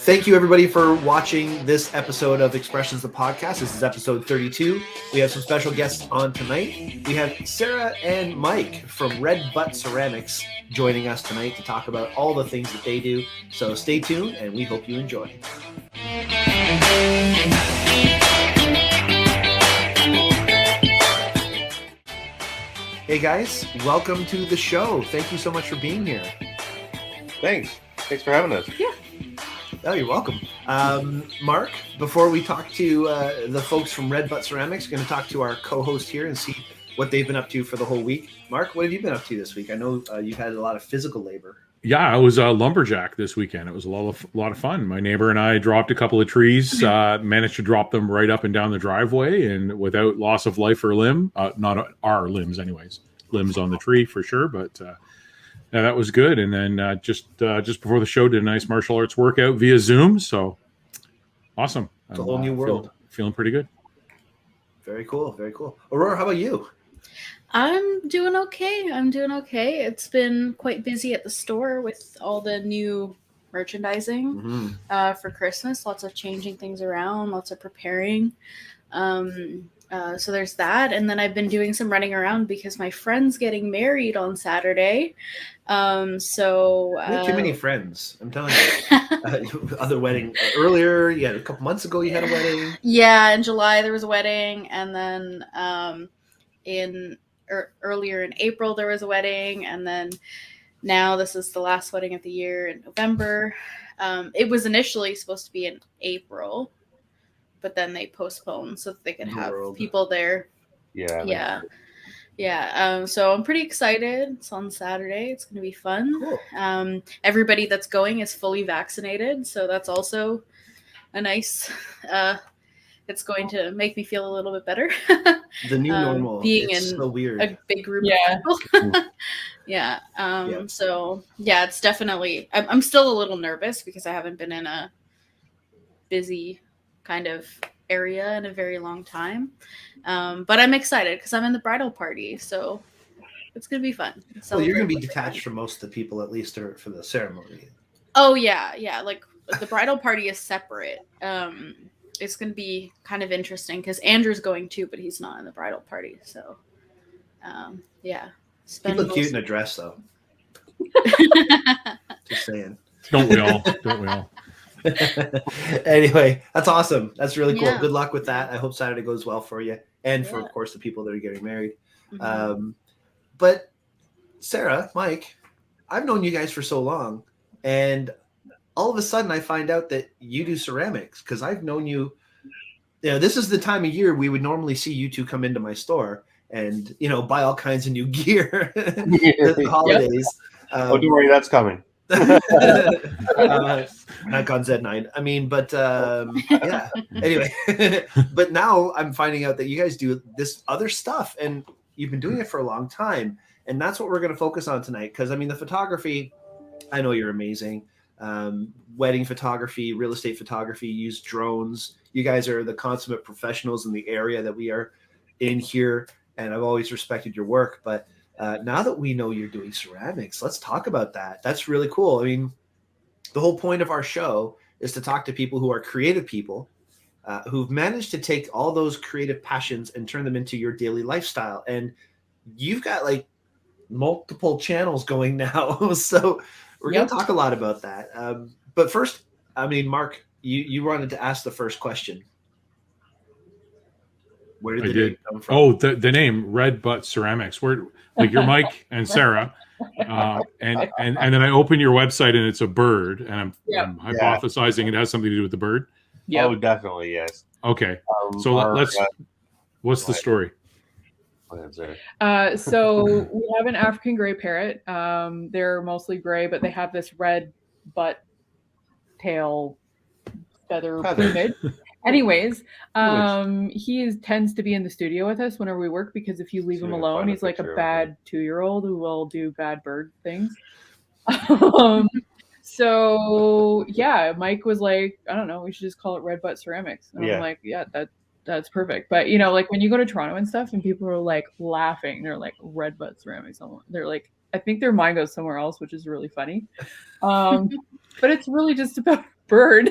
Thank you, everybody, for watching this episode of Expressions the Podcast. This is episode 32. We have some special guests on tonight. We have Sarah and Mike from RedButtCeramics joining us tonight to talk about all the things that they do. So stay tuned, and we hope you enjoy. Hey, guys. Welcome to the show. Thank you so much for being here. Thanks for having us. Yeah. Oh, you're welcome. Mark, before we talk to the folks from RedButtCeramics, we're going to talk to our co-host here and see what they've been up to for the whole week. Mark, what have you been up to this week? I know you've had a lot of physical labor. Yeah, I was a lumberjack this weekend. It was a lot of fun. My neighbor and I dropped a couple of trees, managed to drop them right up and down the driveway, and without loss of life or limb. Not our limbs, anyways. Limbs on the tree for sure, but yeah, that was good. And then just before the show, did a nice martial arts workout via Zoom. So awesome! It's a whole new world. Feeling pretty good. Very cool. Very cool. Aurora, how about you? I'm doing okay. It's been quite busy at the store with all the new merchandising for Christmas. Lots of changing things around, lots of preparing. So there's that. And then I've been doing some running around because my friend's getting married on Saturday. You have too many friends. I'm telling you. Other wedding earlier. Yeah, a couple months ago you had a wedding. Yeah, in July there was a wedding, and then earlier in April there was a wedding, and then now this is the last wedding of the year in November. It was initially supposed to be in April, but then they postponed so that they could have people there. Yeah. So I'm pretty excited. It's on Saturday. It's going to be fun. Cool. Everybody that's going is fully vaccinated, so that's also a nice. It's going to make me feel a little bit better. The new normal. Being it's in so weird. A big group of people. Yeah. So yeah, it's definitely. I'm still a little nervous because I haven't been in a busy kind of area in a very long time, but I'm excited because I'm in the bridal party, so it's gonna be fun. Well, you're gonna be detached from most of the people, at least for the ceremony. Oh yeah, like the bridal party is separate. It's gonna be kind of interesting because Andrew's going too, but he's not in the bridal party, so yeah. You look cute in a dress, though. Just saying. Don't we all? Anyway, that's awesome. That's really cool. Yeah. Good luck with that. I hope Saturday goes well for you and for, of course, the people that are getting married. But Sarah, Mike, I've known you guys for so long, and all of a sudden I find out that you do ceramics because I've known you. This is the time of year we would normally see you two come into my store and buy all kinds of new gear at the holidays. Don't worry, that's coming. Not on Z9. I mean, but yeah. Anyway, but now I'm finding out that you guys do this other stuff, and you've been doing it for a long time, and that's what we're going to focus on tonight. Because I mean, the photography, I know you're amazing. Wedding photography, real estate photography, use drones. You guys are the consummate professionals in the area that we are in here, and I've always respected your work, but. Now that we know you're doing ceramics, let's talk about that. That's really cool. I mean, the whole point of our show is to talk to people who are creative people who've managed to take all those creative passions and turn them into your daily lifestyle. And you've got like multiple channels going now. So we're going to talk a lot about that. But first, I mean, Mark, you wanted to ask the first question. Where did the name come from? Oh, the name RedButtCeramics. Where, like, you're Mike and Sarah, and then I open your website and it's a bird, and I'm hypothesizing it has something to do with the bird. Yeah. Oh, definitely, yes. Okay, so let's. What's the story? So we have an African gray parrot. They're mostly gray, but they have this red butt tail feather plumage. Anyways, he tends to be in the studio with us whenever we work because if you leave him alone, he's like a bad 2-year-old who will do bad bird things. So yeah, Mike was like, I don't know, we should just call it RedButtCeramics. And I'm like, yeah, that's perfect. But like when you go to Toronto and stuff and people are like laughing, they're like RedButtCeramics. They're like, I think their mind goes somewhere else, which is really funny. But it's really just about bird.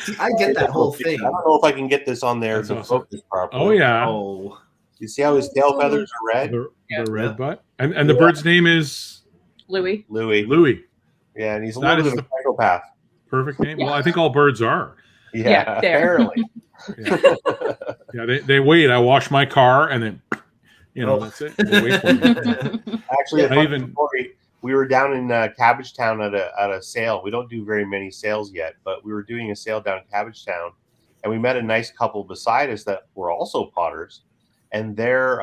See, I get that whole thing. I don't know if I can get this on there That's to awesome. focus properly. Oh yeah, Oh, You see how his tail feathers are red? the Yeah. red butt, and the bird's name is Louis. Louis. Yeah, and he's a That little is bit of a psychopath. perfect name. Well, I think all birds are. Yeah, there. apparently. Yeah, they wait. I wash my car, and then that's it. They wait for me. Actually, a I funny even- story. We were down in Cabbagetown at a sale. We don't do very many sales yet, but we were doing a sale down in Cabbagetown, and we met a nice couple beside us that were also potters, and their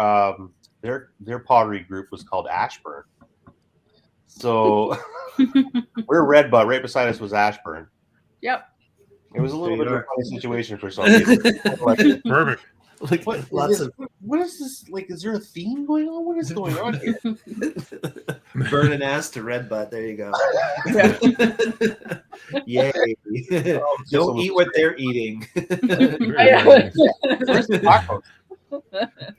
pottery group was called Ashburn. So we're RedButt. Right beside us was Ashburn. Yep. It was a little There bit you of a are. funny situation for some people. Like, Perfect. like what is this? Like, is there a theme going on? What is going on here? burn an ass to red butt. There you go. Yay! Don't eat what they're eating. Very, very nice. Where's the tacos?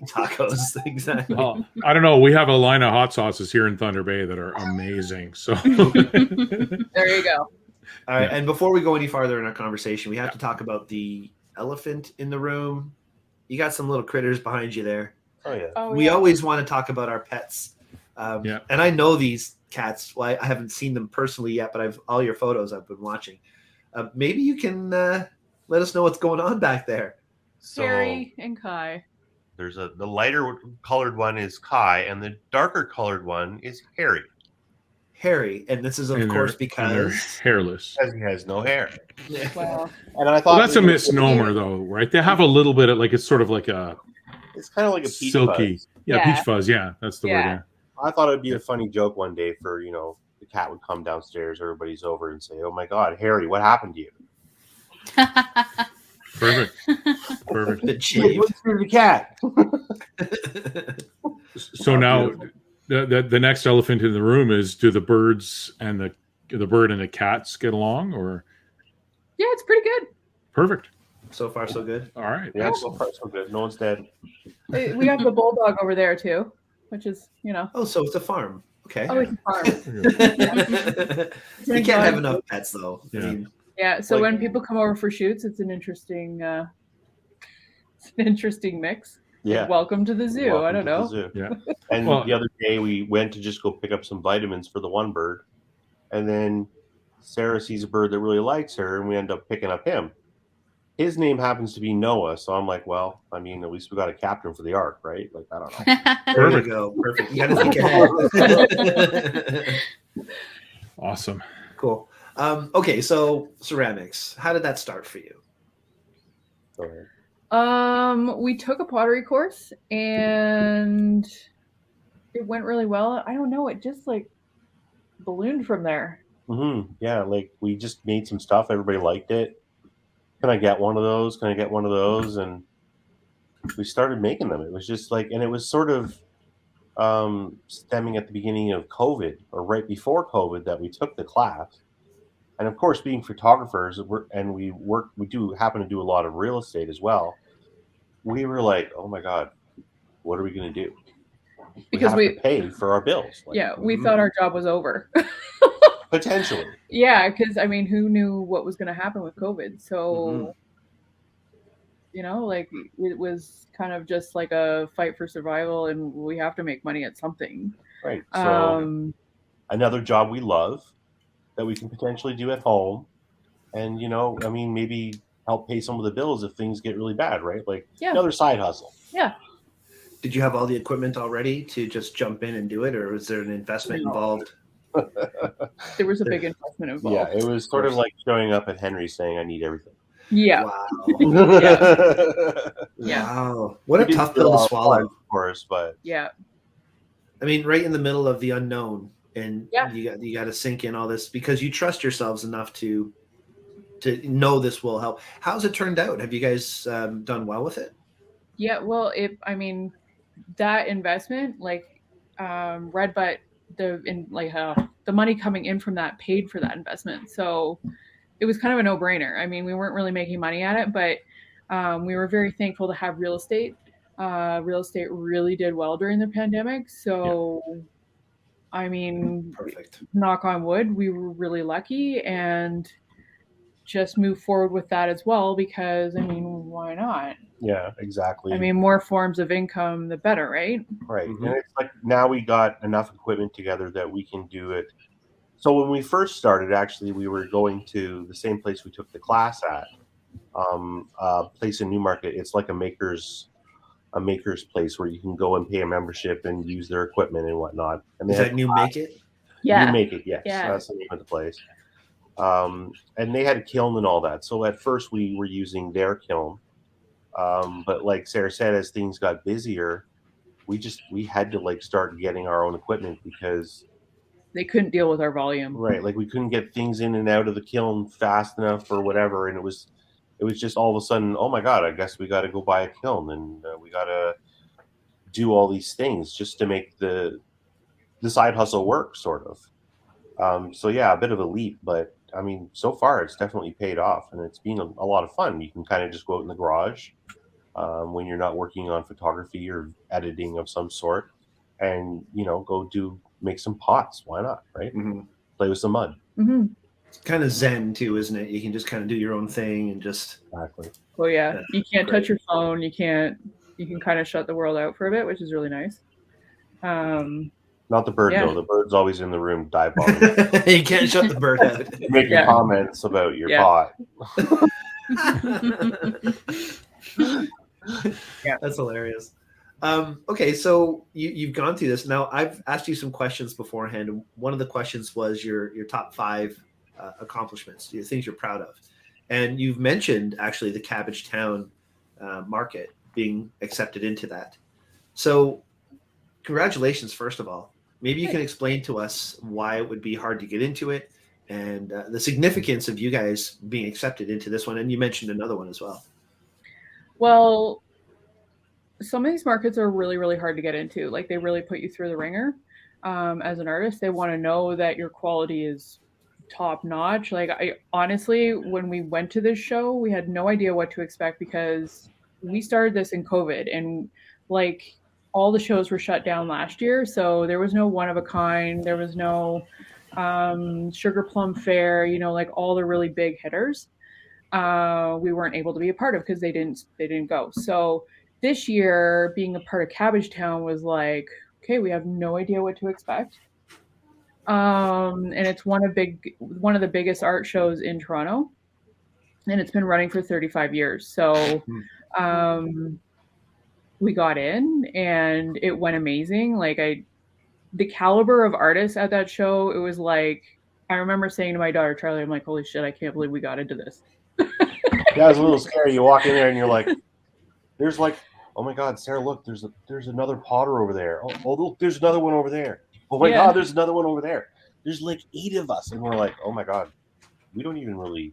Tacos, exactly. Well, I don't know. We have a line of hot sauces here in Thunder Bay that are amazing. So There you go. All right, and before we go any farther in our conversation, we have to talk about the elephant in the room. You got some little critters behind you there. Oh yeah. Oh, We yeah. always want to talk about our pets. Yeah. And I know these cats. Well, I haven't seen them personally yet, but all your photos I've been watching. Maybe you can let us know what's going on back there. So Harry and Kai. there's the lighter colored one is Kai, and the darker colored one is Harry, Harry, and this is of And course they're because hairless. because he has no hair. Wow. And I thought Well, that's a misnomer, though, right? They have a little bit of it's sort of like a It's kind of like a peach silky, fuzz. yeah, Yeah. peach fuzz. Yeah, that's the word. Yeah. Yeah. I thought it'd be a funny joke one day for the cat would come downstairs, everybody's over, and say, "Oh my God, Harry, what happened to you?" Perfect. Perfect. the shave. What's with the cat? So now, the next elephant in the room is: do the birds and the bird and the cats get along? Or Yeah, it's pretty good. perfect. So far, so good. All right. Yeah, so Excellent. far so good. No one's dead. We got the bulldog over there too, which is Oh, so it's a farm. Okay. oh, it's a farm. You can't have enough pets, though. Yeah. I mean, Yeah, so Like- when people come over for shoots, it's an interesting mix. Yeah. Welcome to the zoo. I don't know. Welcome to the Yeah. zoo. And Well- the other day we went to just go pick up some vitamins for the one bird, and then Sarah sees a bird that really likes her, and we end up picking up him. His name happens to be Noah, so I'm like, well, I mean, at least we got a captain for the ark, right? Like, I don't know. there you Perfect. go. Perfect. You got to think ahead. Awesome. Cool. Okay, so ceramics. How did that start for you? So, We took a pottery course and it went really well. I don't know, it just like ballooned from there. yeah, like we just made some stuff. Everybody liked it. Can I get one of those? Can I get one of those? And we started making them. It was just like, and it was sort of stemming at the beginning of COVID or right before COVID that we took the class. And of course, being photographers, we do happen to do a lot of real estate as well. We were like, oh my God, what are we going to do? Because have to pay for our bills. Like, Yeah, we thought our job was over. potentially. Yeah, because I mean, who knew what was going to happen with COVID? So, like it was kind of just like a fight for survival, and we have to make money at something. Right. So another job we love that we can potentially do at home, and I mean, maybe help pay some of the bills if things get really bad, right? Like another side hustle. Yeah. Did you have all the equipment already to just jump in and do it, or was there an investment involved? There was a big investment involved. Yeah, it was sort of like showing up at Henry saying, "I need everything." Yeah. Wow. Yeah. Wow. What a tough pill to swallow. Of course, but Yeah. I mean, right in the middle of the unknown, and Yeah. you got to sink in all this because you trust yourselves enough to know this will help. How's it turned out? Have you guys done well with it? Yeah. Well, that investment, like RedButt, the money coming in from that paid for that investment. So it was kind of a no-brainer. I mean, we weren't really making money at it, but we were very thankful to have real estate. Real estate really did well during the pandemic. So I mean, Perfect. knock on wood, we were really lucky and just move forward with that as well because, I mean, why not? Yeah, exactly. I mean, more forms of income, the better, right? Right. Mhm. And it's like now we got enough equipment together that we can do it. So when we first started, actually, we were going to the same place we took the class at, place in Newmarket. It's like a maker's place where you can go and pay a membership and use their equipment and whatnot. And they Is had that new Make It? You Make It, yes, Yeah. that's the name of the place. And they had a kiln and all that. So at first we were using their kiln, but like Sarah said, as things got busier, we had to like start getting our own equipment because They couldn't deal with our volume. right, like we couldn't get things in and out of the kiln fast enough or whatever, and it was just all of a sudden, oh my god, I guess we got to go buy a kiln and we got to do all these things just to make the side hustle work, sort of. So yeah, a bit of a leap, but I mean, so far it's definitely paid off, and it's been a lot of fun. You can kind of just go out in the garage when you're not working on photography or editing of some sort, and go make some pots. Why not, right? Mm-hmm. Play with some mud. Mm-hmm. It's kind of zen too, isn't it? You can just kind of do your own thing and just. Exactly. Well, yeah, That's you can't great. touch your phone. You can kind of shut the world out for a bit, which is really nice. Not the bird, Yeah. though. The bird's always in the room, dive bombing, You can't shut the bird out. making Yeah. comments about your Yeah. pot. Yeah. That's hilarious. Okay, so you've gone through this. Now, I've asked you some questions beforehand. And one of the questions was your top 5 accomplishments, things you're proud of. And you've mentioned, actually, the Cabbagetown market being accepted into that. So congratulations, first of all. Maybe you can explain to us why it would be hard to get into it and the significance of you guys being accepted into this one. And you mentioned another one as well. Well, some of these markets are really, really hard to get into. Like, they really put you through the ringer. As an artist, they want to know that your quality is top notch. Like, I honestly, when we went to this show, we had no idea what to expect because we started this in COVID, and like all the shows were shut down last year. So there was no one of a kind. There was no Sugar Plum Fair, like all the really big hitters. We weren't able to be a part of because they didn't go. So this year, being a part of Cabbagetown was like, okay, we have no idea what to expect. And it's one of the biggest art shows in Toronto, and it's been running for 35 years. So we got in, and it went amazing. Like, the caliber of artists at that show, it was like, I remember saying to my daughter Charlie, I'm like, holy shit, I can't believe we got into this. Yeah, it was a little scary. You walk in there and you're like, there's like, oh my god, Sarah, look, there's another potter over there. Oh look, there's another one over there. Oh my god, there's another one over there. There's like 8 of us, and we're like, oh my god, we don't even really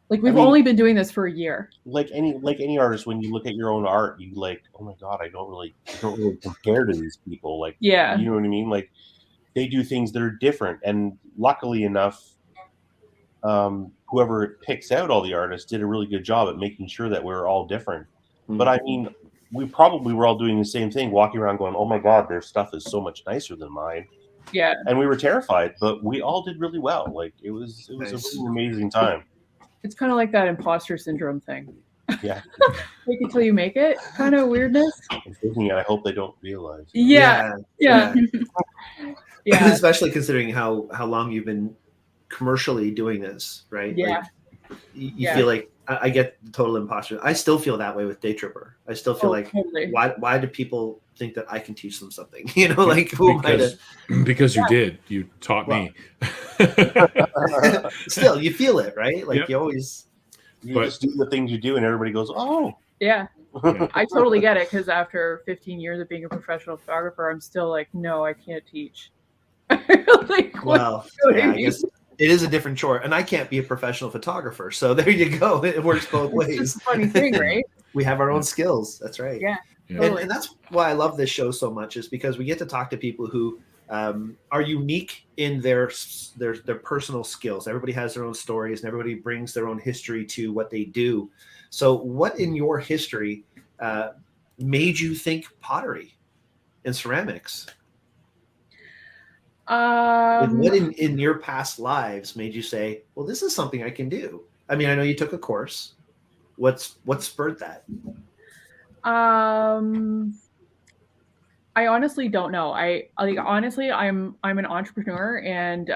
like, we've only been doing this for a year. Like any artist, when you look at your own art, you like, oh my god, I don't really compare to these people. Like, Yeah, you know what I mean? Like, they do things that are different, and luckily enough, whoever picks out all the artists did a really good job at making sure that we're all different. Mm-hmm. But I mean, we probably were all doing the same thing, walking around going, oh my god, their stuff is so much nicer than mine. Yeah. And we were terrified, but we all did really well. Like, it was nice. A really amazing time. It's kind of like that imposter syndrome thing. Yeah. Fake it till you make it kind of weirdness. I'm thinking, I hope they don't realize. Yeah. Yeah. Especially considering how long you've been commercially doing this, right? Yeah. Like, you feel like I get the total imposter. I still feel that way with Day Tripper. I still feel like, totally. why do people think that I can teach them something? Like, who am I to? Because you did. You taught me. Still, you feel it, right? Like, you always. You just do the things you do, and everybody goes, oh. Yeah. I totally get it, because after 15 years of being a professional photographer, I'm still like, no, I can't teach. Like, well, I guess it is a different chore, and I can't be a professional photographer. So there you go. It works both ways. It's a funny thing, right? We have our own skills. That's right. Yeah. Totally. And that's why I love this show so much, is because we get to talk to people who are unique in their personal skills. Everybody has their own stories, and everybody brings their own history to what they do. So what in your history made you think pottery and ceramics? Like what in your past lives made you say, well, this is something I can do? I mean, I know you took a course. What spurred that? I honestly don't know. Honestly, I'm an entrepreneur, and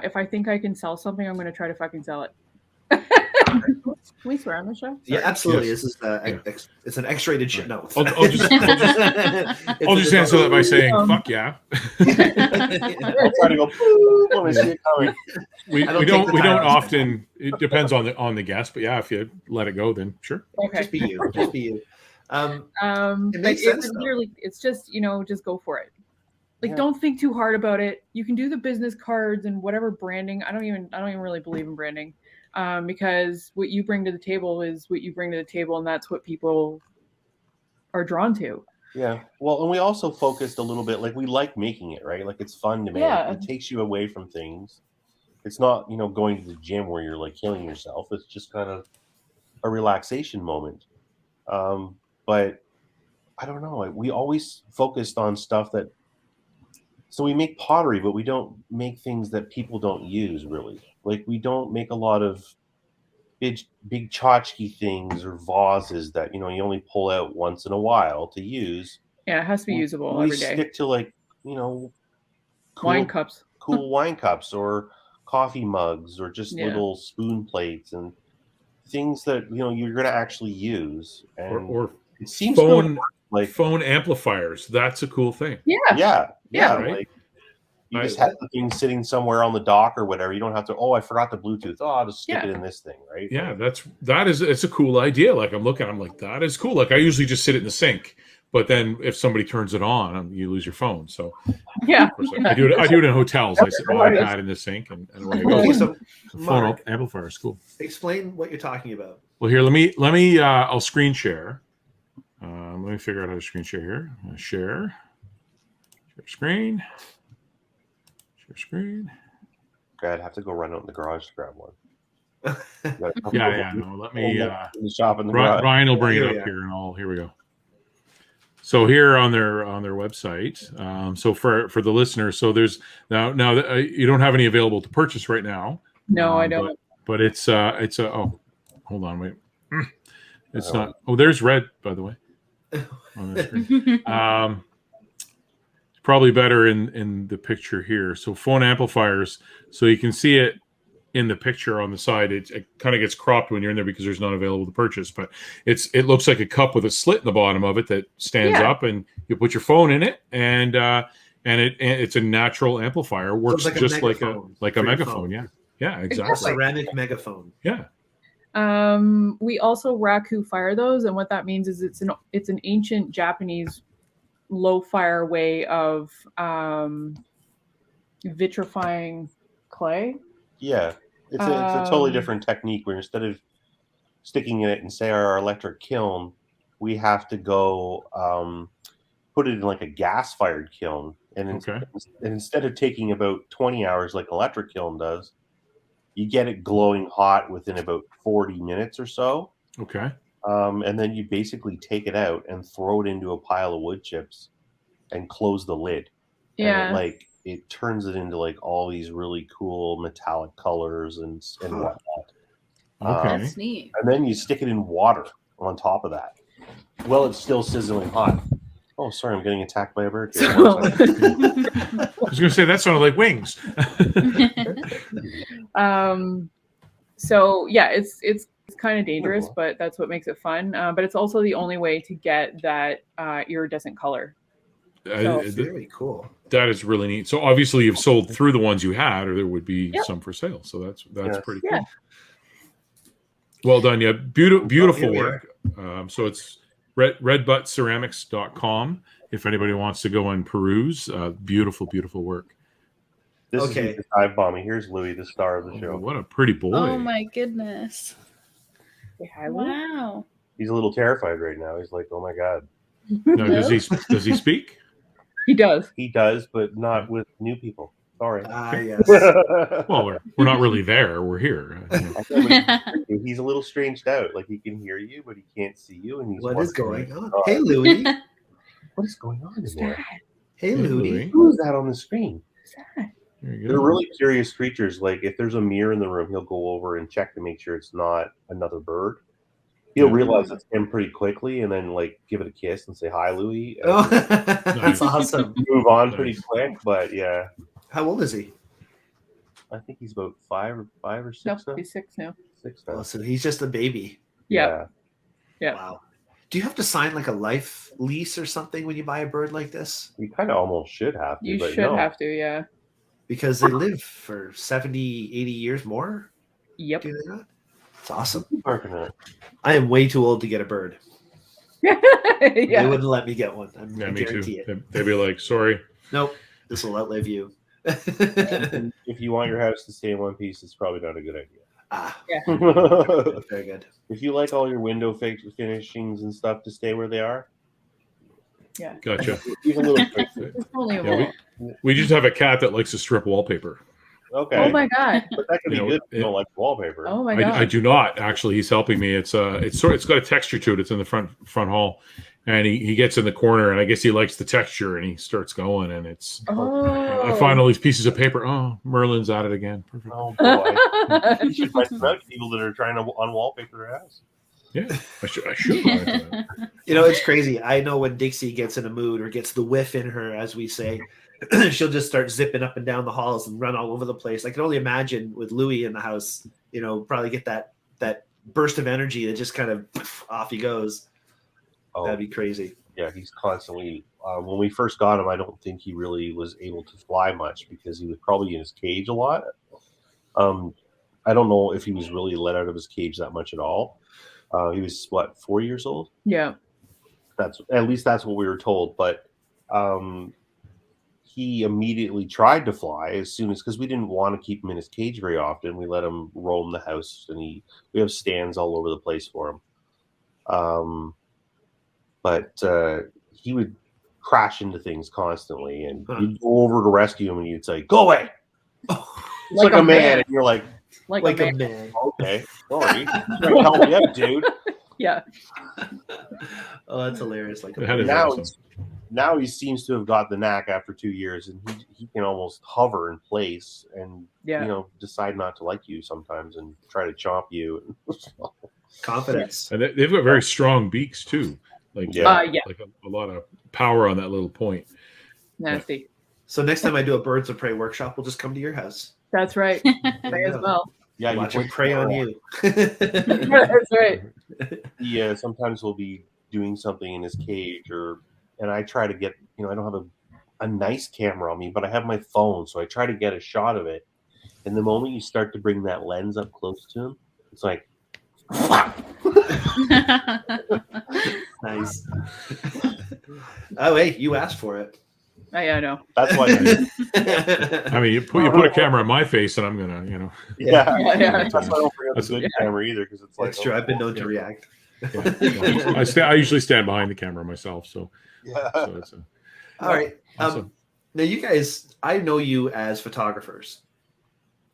if I think I can sell something, I'm going to try to fucking sell it. Can we swear on the show? Sorry. Yeah, absolutely. Yes. This is it's an X-rated shit. No, I'll just answer that by saying, "Fuck yeah." I'll try to go. When I see it coming. We don't often. It depends on the guest, but yeah, if you let it go, then sure. Okay. Just be you. Just be you. It makes sense. Literally, it's just just go for it. Like, don't think too hard about it. You can do the business cards and whatever branding. I don't even really believe in branding, because what you bring to the table is what you bring to the table, and that's what people are drawn to. Yeah. Well, and we also focused a little bit, like we like making it, right? Like it's fun to make. Yeah. It takes you away from things. It's not, going to the gym where you're like killing yourself. It's just kind of a relaxation moment. But I don't know. We always focused on stuff that. So we make pottery, but we don't make things that people don't use really. Like we don't make a lot of big tchotchke things or vases that you only pull out once in a while to use. Yeah, it has to be usable every day. We stick to like cool wine cups, cool wine cups, or coffee mugs, or just little spoon plates and things that you're going to actually use. And or it seems phone like phone amplifiers. That's a cool thing. Yeah. Right? Like you just have the thing sitting somewhere on the dock or whatever. You don't have to. Oh, I forgot the Bluetooth. Oh, I'll just stick it in this thing, right? Yeah, it's a cool idea. Like I'm like, that is cool. Like I usually just sit it in the sink, but then if somebody turns it on, you lose your phone. So yeah, I do it in hotels. I sit my iPad in the sink and away it goes. So, phone amplifier is cool. Explain what you're talking about. Well, here, let me. I'll screen share. Let me figure out how to screen share here. Share screen. Share screen. Okay, I'd have to go run out in the garage to grab one. Yeah. No, let me. Shop in the garage. Ryan will bring it up here, and here we go. So here on their website. So for the listeners, so there's now you don't have any available to purchase right now. No, I don't. But it's oh, hold on, wait. It's not. Oh, there's red, by the way. On the screen. It's probably better in the picture here. So phone amplifiers. So you can see it in the picture on the side. It kind of gets cropped when you're in there because there's none available to purchase. But it looks like a cup with a slit in the bottom of it that stands up, and you put your phone in it, and it's a natural amplifier. Works like just like a megaphone. Phone. Yeah, exactly. A ceramic megaphone. Yeah. We also Raku Fire those, and what that means is it's an ancient Japanese low fire way of vitrifying clay. Yeah, it's a totally different technique where instead of sticking it in, say, our electric kiln, we have to go put it in like a gas-fired kiln, and instead of taking about 20 hours like electric kiln does, you get it glowing hot within about 40 minutes or so. Okay. And then you basically take it out and throw it into a pile of wood chips and close the lid. Yeah. And it turns it into like all these really cool metallic colors and whatnot. Okay. That's neat. And then you stick it in water on top of that. Well, it's still sizzling hot. Oh, sorry, I'm getting attacked by a bird. I was going to say that sounded like wings. So yeah, it's kind of dangerous, but that's what makes it fun. But it's also the only way to get that iridescent color. Very cool. That is really neat. So obviously you've sold through the ones you had, or there would be some for sale. So that's pretty cool. Yeah. Well done. Yeah. Beautiful work. So it's RedButtCeramics.com if anybody wants to go and peruse. Beautiful, beautiful work. This is the dive bombing. Here's Louis, the star of the show. What a pretty boy. Oh my goodness. Wow. He's a little terrified right now. He's like, oh my God. No, does he speak? He does. He does, but not with new people. Sorry. Yes. Well, we're not really there. We're here. He's a little stranged out. Like he can hear you, but he can't see you. And what is going on? Hey, Louis. What is going on in there? Hey, Louis. Who is that on the screen? There you They're go. really curious creatures. Like if there's a mirror in the room, he'll go over and check to make sure it's not another bird. He'll Yeah. realize it's him pretty quickly, and then like give it a kiss and say hi, Louie, and Oh, that's Nice. awesome. move on pretty Nice. quick. But yeah, How old is he? I think he's about five or six Nope, now. he's 6 now. 6 now. Oh, so he's just a baby. Yeah. Yeah. Wow. Do you have to sign like a life lease or something when you buy a bird like this? You kind of almost should have to. You but should no. have to, yeah. Because they live for 70, 80 years more? Yep. Do they not? It's awesome. Parking it. I am way too old to get a bird. They yeah. wouldn't let me get one. I Yeah, me too. guarantee it. They'd be like, sorry. Nope. This will outlive you. And if you want your house to stay in one piece, it's probably not a good idea. Very good. If you like all your window finishings and stuff to stay where they are, Gotcha. even little tricks. It's only a Yeah, wall. We just have a cat that likes to strip wallpaper. Okay. Oh my god. But that could be You know, good if you don't like wallpaper. Oh my god. I do not actually. He's helping me. It's got a texture to it. It's in the front hall, and he gets in the corner, and I guess he likes the texture, and he starts going, and it's. Oh. I find all these pieces of paper. Oh, Merlin's at it again. Perfect. Oh boy. You should find some out people that are trying to unwallpaper their house. Yeah, I should. Go into that. You know, it's crazy. I know when Dixie gets in a mood or gets the whiff in her, as we say, she'll just start zipping up and down the halls and run all over the place. I can only imagine with Louis in the house, you know, probably get that burst of energy that just kind of off he goes. Oh, That'd be crazy. yeah, he's constantly. When we first got him, I don't think he really was able to fly much because he was probably in his cage a lot. I don't know if he was really let out of his cage that much at all. He was 4 years old. Yeah. That's what we were told. But he immediately tried to fly as soon as because we didn't want to keep him in his cage very often. We let him roam the house, and we have stands all over the place for him. But he would crash into things constantly, and you'd go over to rescue him, and you'd say, "Go away!" It's like a man, and you're like Like a a man. man. "Okay, sorry, help me up, dude." Yeah. Oh, that's hilarious. Like a That is man. awesome. Now he seems to have got the knack after 2 years, and he can almost hover in place and decide not to like you sometimes and try to chomp you. Confidence. And they've got very strong beaks too. Like like a lot of power on that little point. Nasty. So next time I do a birds of prey workshop, we'll just come to your house. That's right. May as well. Yeah, Watch him prey on you. That's right. Yeah, sometimes we'll be doing something in his cage, and I try to get, I don't have a nice camera on me, but I have my phone, so I try to get a shot of it. And the moment you start to bring that lens up close to him, it's like, Nice. Oh, hey, you asked for it. I know. That's why. I mean, you put a camera in my face, and I'm gonna, Yeah. Yeah. That's why I don't bring up a good camera either, because it's like. That's true. I've been known to react. I usually stand behind the camera myself, so. Yeah. So it's All right. awesome. Now, you guys, I know you as photographers.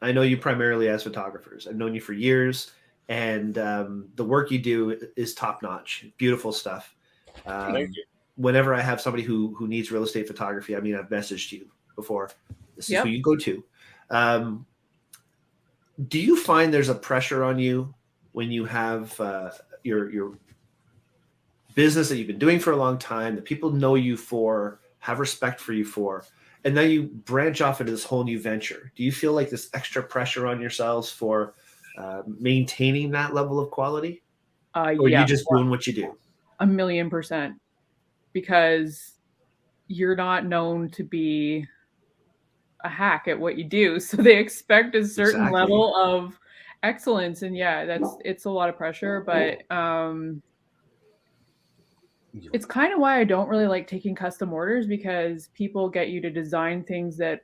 I know you primarily as photographers. I've known you for years, and the work you do is top notch. Beautiful stuff. Thank you. Whenever I have somebody who needs real estate photography, I mean, I've messaged you before. This is who you go to. Do you find there's a pressure on you when you have your business that you've been doing for a long time, that people know you for, have respect for you for, and then you branch off into this whole new venture? Do you feel like this extra pressure on yourselves for maintaining that level of quality? Or are you just doing what you do? 1,000,000%. Because you're not known to be a hack at what you do. So they expect a certain level of excellence. And it's a lot of pressure, but it's kind of why I don't really like taking custom orders, because people get you to design things that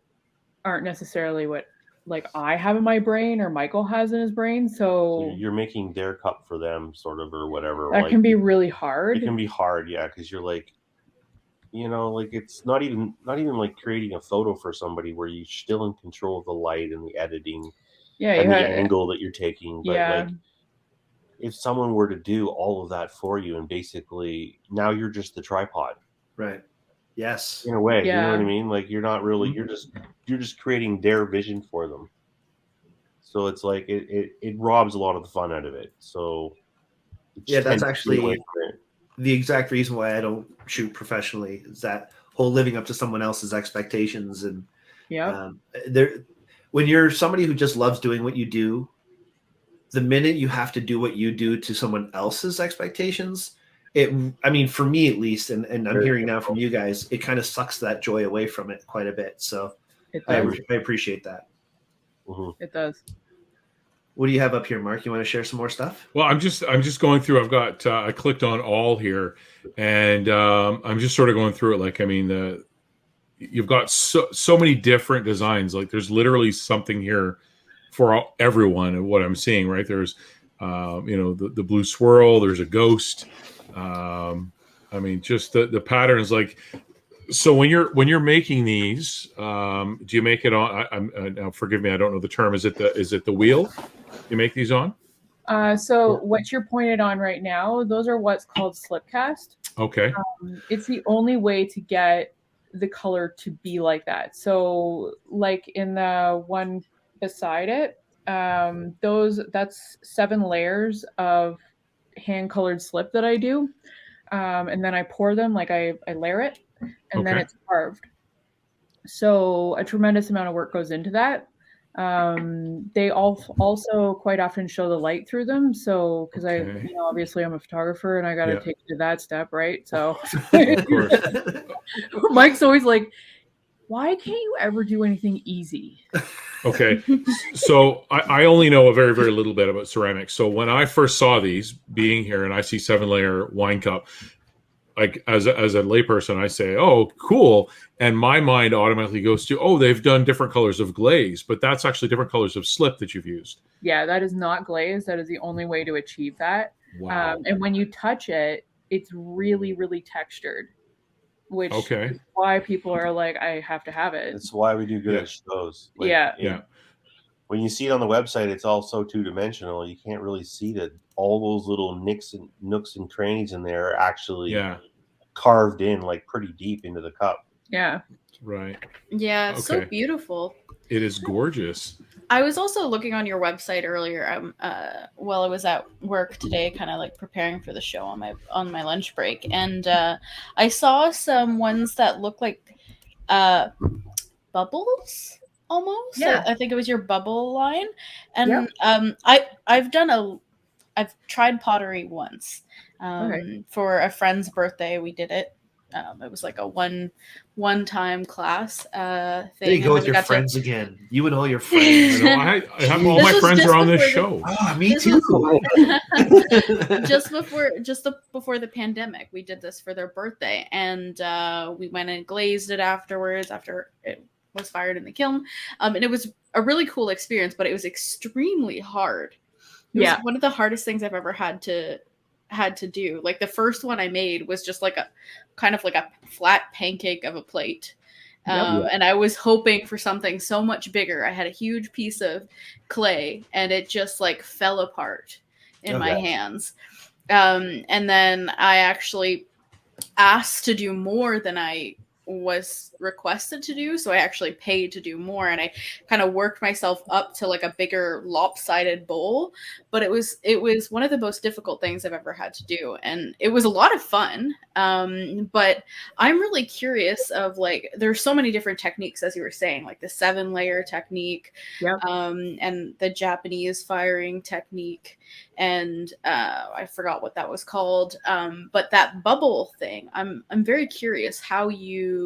aren't necessarily what like I have in my brain or Michael has in his brain. So you're making their cup for them, sort of, or whatever. That can be really hard. It can be hard, yeah, because you're like, like it's not even like creating a photo for somebody where you're still in control of the light and the editing, and the angle that you're taking. But like, if someone were to do all of that for you, and basically now you're just the tripod, right? Yes. in a way. You know what I Yeah. mean? Like you're not really you're just creating their vision for them. So it's like it robs a lot of the fun out of it. So Yeah, that's tend to stay away actually from it. the exact reason why I don't shoot professionally is that whole living up to someone else's expectations. And Yep. there, when you're somebody who just loves doing what you do, the minute you have to do what you do to someone else's expectations, I mean, for me at least, and I'm Very hearing now from you guys, it kind of sucks that joy away from it quite a bit. So It I, does. I appreciate that. Mhm. It does. What do you have up here, Mark? You want to share some more stuff? Well, I'm just going through. I've got I clicked on all here, and I'm just sort of going through it. Like, I mean, you've got so many different designs. Like, there's literally something here for everyone. And what I'm seeing, right? There's, the blue swirl. There's a ghost. I mean, just the patterns. Like, so when you're making these, do you make it on? Now, forgive me, I don't know the term. Is it the wheel you make these on? So what you're pointed on right now, those are what's called Slipcast. Okay. It's the only way to get the color to be like that. So like in the one beside it, that's 7 layers of hand colored slip that I do. And then I pour them, like I layer it, and then Okay. it's carved. So a tremendous amount of work goes into that. They also quite often show the light through them. So, because Okay. obviously I'm a photographer and I got to Yeah. take it to that step, right? So, Of course. Mike's always like, "Why can't you ever do anything easy?" Okay. So I only know a very, very little bit about ceramics. So when I first saw these being here and I see 7-layer wine cup, like as a layperson, I say, "Oh, cool," and my mind automatically goes to, "Oh, they've done different colors of glaze," but that's actually different colors of slip that you've used. Yeah, that is not glaze. That is the only way to achieve that. Wow. And when you touch it, it's really, really textured, which Okay. is why people are like, I have to have it. That's why we do good Yeah. at shows. Yeah. When you see it on the website, it's all so two-dimensional. You can't really see that all those little nooks and crannies in there are actually Yeah. carved in like pretty deep into the cup. Yeah. Right. Yeah, it's so Okay. beautiful. It is gorgeous. I was also looking on your website earlier. While I was at work today, kind of like preparing for the show on my lunch break, and I saw some ones that look like bubbles almost. Yeah. I think it was your bubble line, and Yep. I've tried pottery once. Okay. For a friend's birthday, we did it. It was like a one-time class thing. There you go and with we your got friends again. You and all your friends. I have all This my was friends just are on this before show. Ah, me This too. before the pandemic, we did this for their birthday, and we went and glazed it afterwards after it was fired in the kiln, and it was a really cool experience, but it was extremely hard. It was one of the hardest things I've ever had to do. Like the first one I made was just like a kind of like a flat pancake of a plate. And I was hoping for something so much bigger. I had a huge piece of clay and it just like fell apart in my hands. And then I actually asked to do more than I was requested to do, so I actually paid to do more, and I kind of worked myself up to like a bigger lopsided bowl. But it was one of the most difficult things I've ever had to do, and it was a lot of fun. But I'm really curious of like there's so many different techniques, as you were saying, like the 7-layer technique, and the Japanese firing technique, and I forgot what that was called. But that bubble thing, I'm very curious how you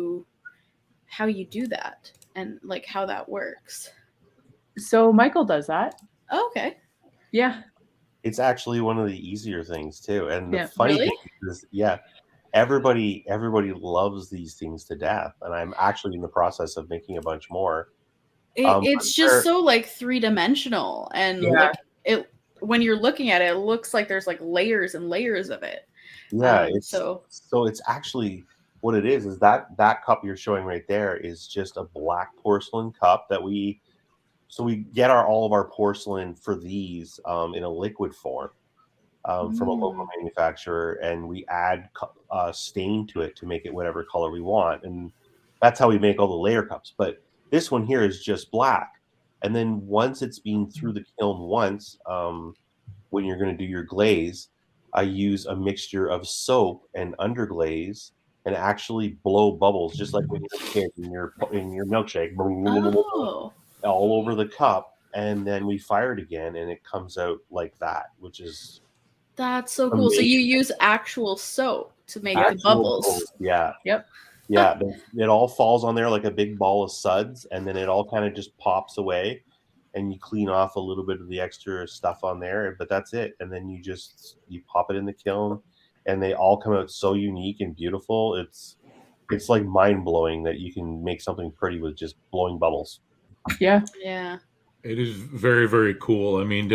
do that and like how that works. So Michael does that. Oh, okay. Yeah. It's actually one of the easier things too. And the funny Really? thing is, everybody loves these things to death. And I'm actually in the process of making a bunch more. It's just so like 3-dimensional, and like it when you're looking at it, it looks like there's like layers and layers of it. Yeah, So it's actually what it is that cup you're showing right there is just a black porcelain cup that we get all of our porcelain for these in a liquid form. from a local manufacturer, and we add stain to it to make it whatever color we want, and that's how we make all the layer cups. But this one here is just black, and then once it's been through the kiln once, when you're going to do your glaze, I use a mixture of soap and underglaze and actually blow bubbles, just like when you're a kid in your milkshake, Oh. all over the cup, and then we fire it again, and it comes out like that, which is That's so cool. So amazing. you use actual soap to make the Actual bubbles. bubbles. Yeah. Yep. Yeah, it all falls on there like a big ball of suds, and then it all kind of just pops away, and you clean off a little bit of the extra stuff on there, but that's it. And then you pop it in the kiln, and they all come out so unique and beautiful. It's like mind blowing that you can make something pretty with just blowing bubbles. Yeah. Yeah. It is very, very cool. I mean,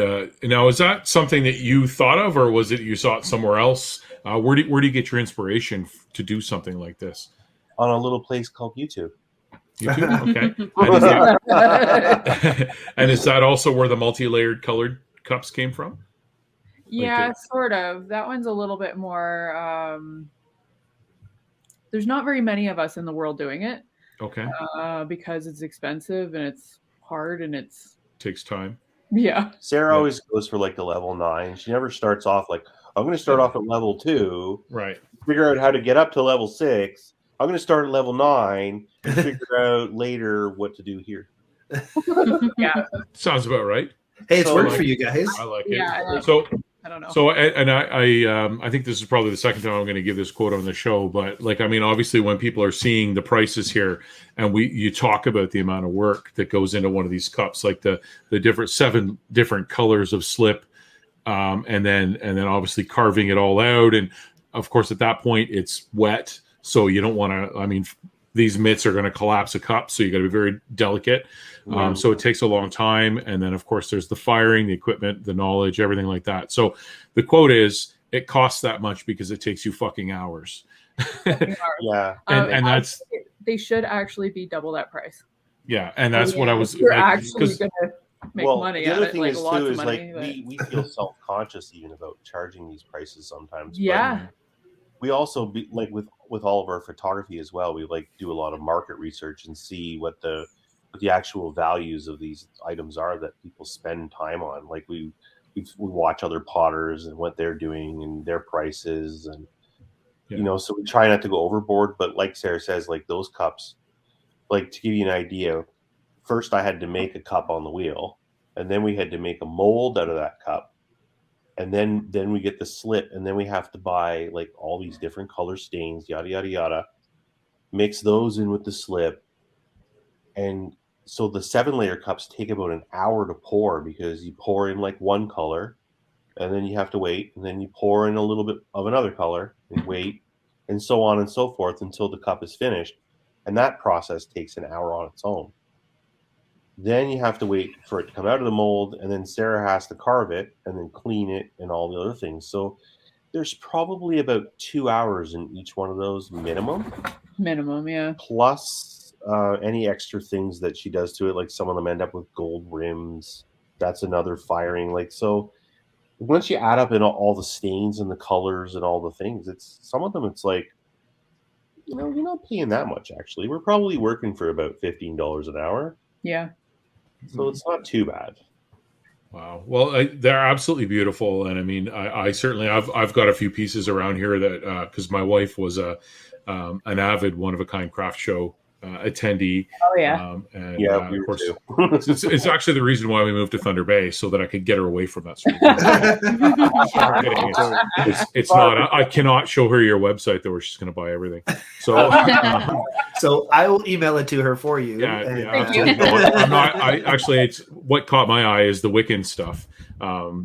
now is that something that you thought of, or was it you saw it somewhere else? Where do you get your inspiration to do something like this? On a little place called YouTube. YouTube? Okay. And is that also where the multi-layered colored cups came from? Yeah, sort of. That one's a little bit more. There's not very many of us in the world doing it. Okay. Because it's expensive and it's hard and it's takes time. Yeah. Sarah always goes for like the level 9. She never starts off like, I'm going to start off at level 2. Right. Figure out how to get up to level 6. I'm going to start at level 9 and figure out later what to do here. Yeah. Sounds about right. Hey, it's worked for you guys. I like it. Yeah, So I don't know. So, and I think this is probably the second time I'm going to give this quote on the show, but like, I mean, obviously when people are seeing the prices here and you talk about the amount of work that goes into one of these cups, like the 7 different colors of slip, and then obviously carving it all out. And of course, at that point it's wet. So you don't want to, I mean, these mitts are going to collapse a cup. So you got to be very delicate. So it takes a long time. And then of course there's the firing, the equipment, the knowledge, everything like that. So the quote is, it costs that much because it takes you fucking hours. Yeah. And that's, they should actually be double that price. Yeah. And that's what I was You're like, actually going to make money the at other it, thing like is lots too of is money. like we feel self-conscious even about charging these prices sometimes. Yeah. But we also be like with all of our photography as well, we like do a lot of market research and see what the actual values of these items are that people spend time on. Like we watch other potters and what they're doing and their prices, and so we try not to go overboard. But like Sarah says, like those cups, like to give you an idea, first I had to make a cup on the wheel, and then we had to make a mold out of that cup. And then we get the slip, and then we have to buy like all these different color stains, yada, yada, yada, mix those in with the slip. And so the 7-layer cups take about an hour to pour, because you pour in like one color and then you have to wait. And then you pour in a little bit of another color and wait, and so on and so forth until the cup is finished. And that process takes an hour on its own. Then you have to wait for it to come out of the mold, and then Sarah has to carve it and then clean it and all the other things. So there's probably about 2 hours in each one of those minimum. Minimum, yeah. Plus any extra things that she does to it, like some of them end up with gold rims. That's another firing. Like, so once you add up in all the stains and the colors and all the things, it's some of them. It's like, you're not paying that much actually. We're probably working for about $15 an hour. Yeah. So it's not too bad. Wow. Well, they're absolutely beautiful. And I mean, I certainly, I've got a few pieces around here that, cause my wife was an avid one-of-a-kind craft show attendee. Oh yeah. And yeah, of course, it's actually the reason why we moved to Thunder Bay, so that I could get her away from that street. It's not. I cannot show her your website though, where she's going to buy everything. So, so I will email it to her for you. Yeah, Thank you. I'm not. It's what caught my eye is the Wiccan stuff,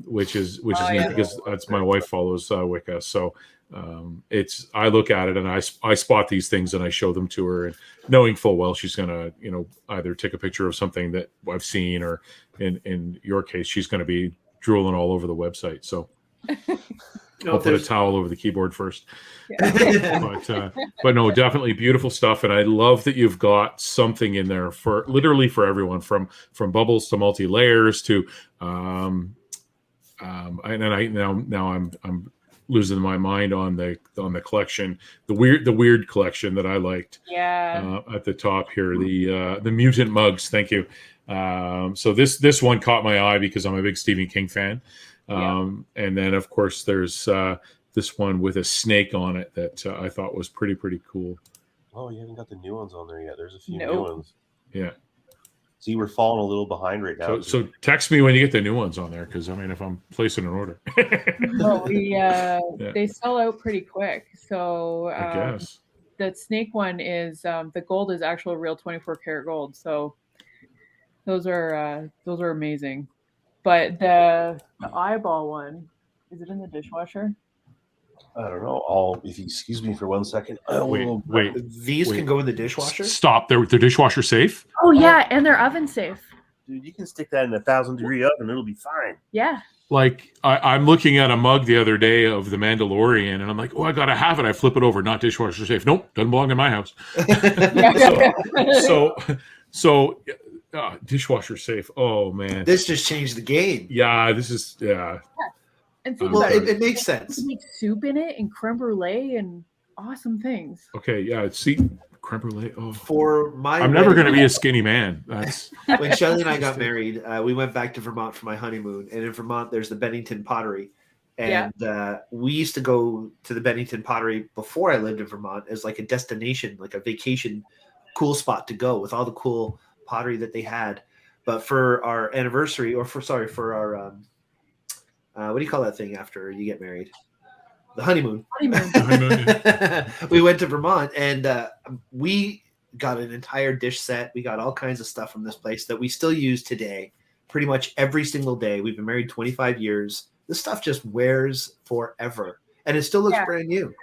which is neat because that's my wife follows Wicca. So I look at it and I spot these things and I show them to her, and knowing full well she's gonna either take a picture of something that I've seen, or in your case she's gonna be drooling all over the website. So I'll put a towel over the keyboard first. Yeah. But no, definitely beautiful stuff, and I love that you've got something in there for literally for everyone, from bubbles to multi layers to I'm losing my mind on the collection, the weird collection that I liked. Yeah. At the top here, the mutant mugs. Thank you. So this one caught my eye because I'm a big Stephen King fan. And then of course there's this one with a snake on it that I thought was pretty cool. Oh, you haven't got the new ones on there yet. There's a few Nope. new ones. Yeah. See, we're falling a little behind right now. So text me when you get the new ones on there, because I mean, if I'm placing an order. No, they sell out pretty quick. So I guess the snake one is the gold is actual real 24 karat gold. So those are amazing. But the eyeball one, is it in the dishwasher? I don't know. If you excuse me for 1 second. Wait. These can go in the dishwasher. Stop. They're dishwasher safe. Oh yeah, and they're oven safe. Dude, you can stick that in a 1,000-degree oven. It'll be fine. Yeah. Like I'm looking at a mug the other day of The Mandalorian, and I'm like, oh, I gotta have it. I flip it over, not dishwasher safe. Nope, doesn't belong in my house. so dishwasher safe. Oh man, This just changed the game. yeah. This is yeah. And think Well, about it makes sense. You make soup in it and creme brulee and awesome things. Okay, yeah. See, creme brulee. Oh, For my I'm never wedding, gonna be a skinny man. That's when Shelly and I got married, we went back to Vermont for my honeymoon. And in Vermont, there's the Bennington Pottery. And we used to go to the Bennington Pottery before I lived in Vermont as like a destination, like a vacation, cool spot to go with all the cool pottery that they had. But for our anniversary, for our what do you call that thing after you get married? The honeymoon. We went to Vermont and we got an entire dish set. We got all kinds of stuff from this place that we still use today, pretty much every single day. We've been married 25 years. This stuff just wears forever, and it still looks brand new.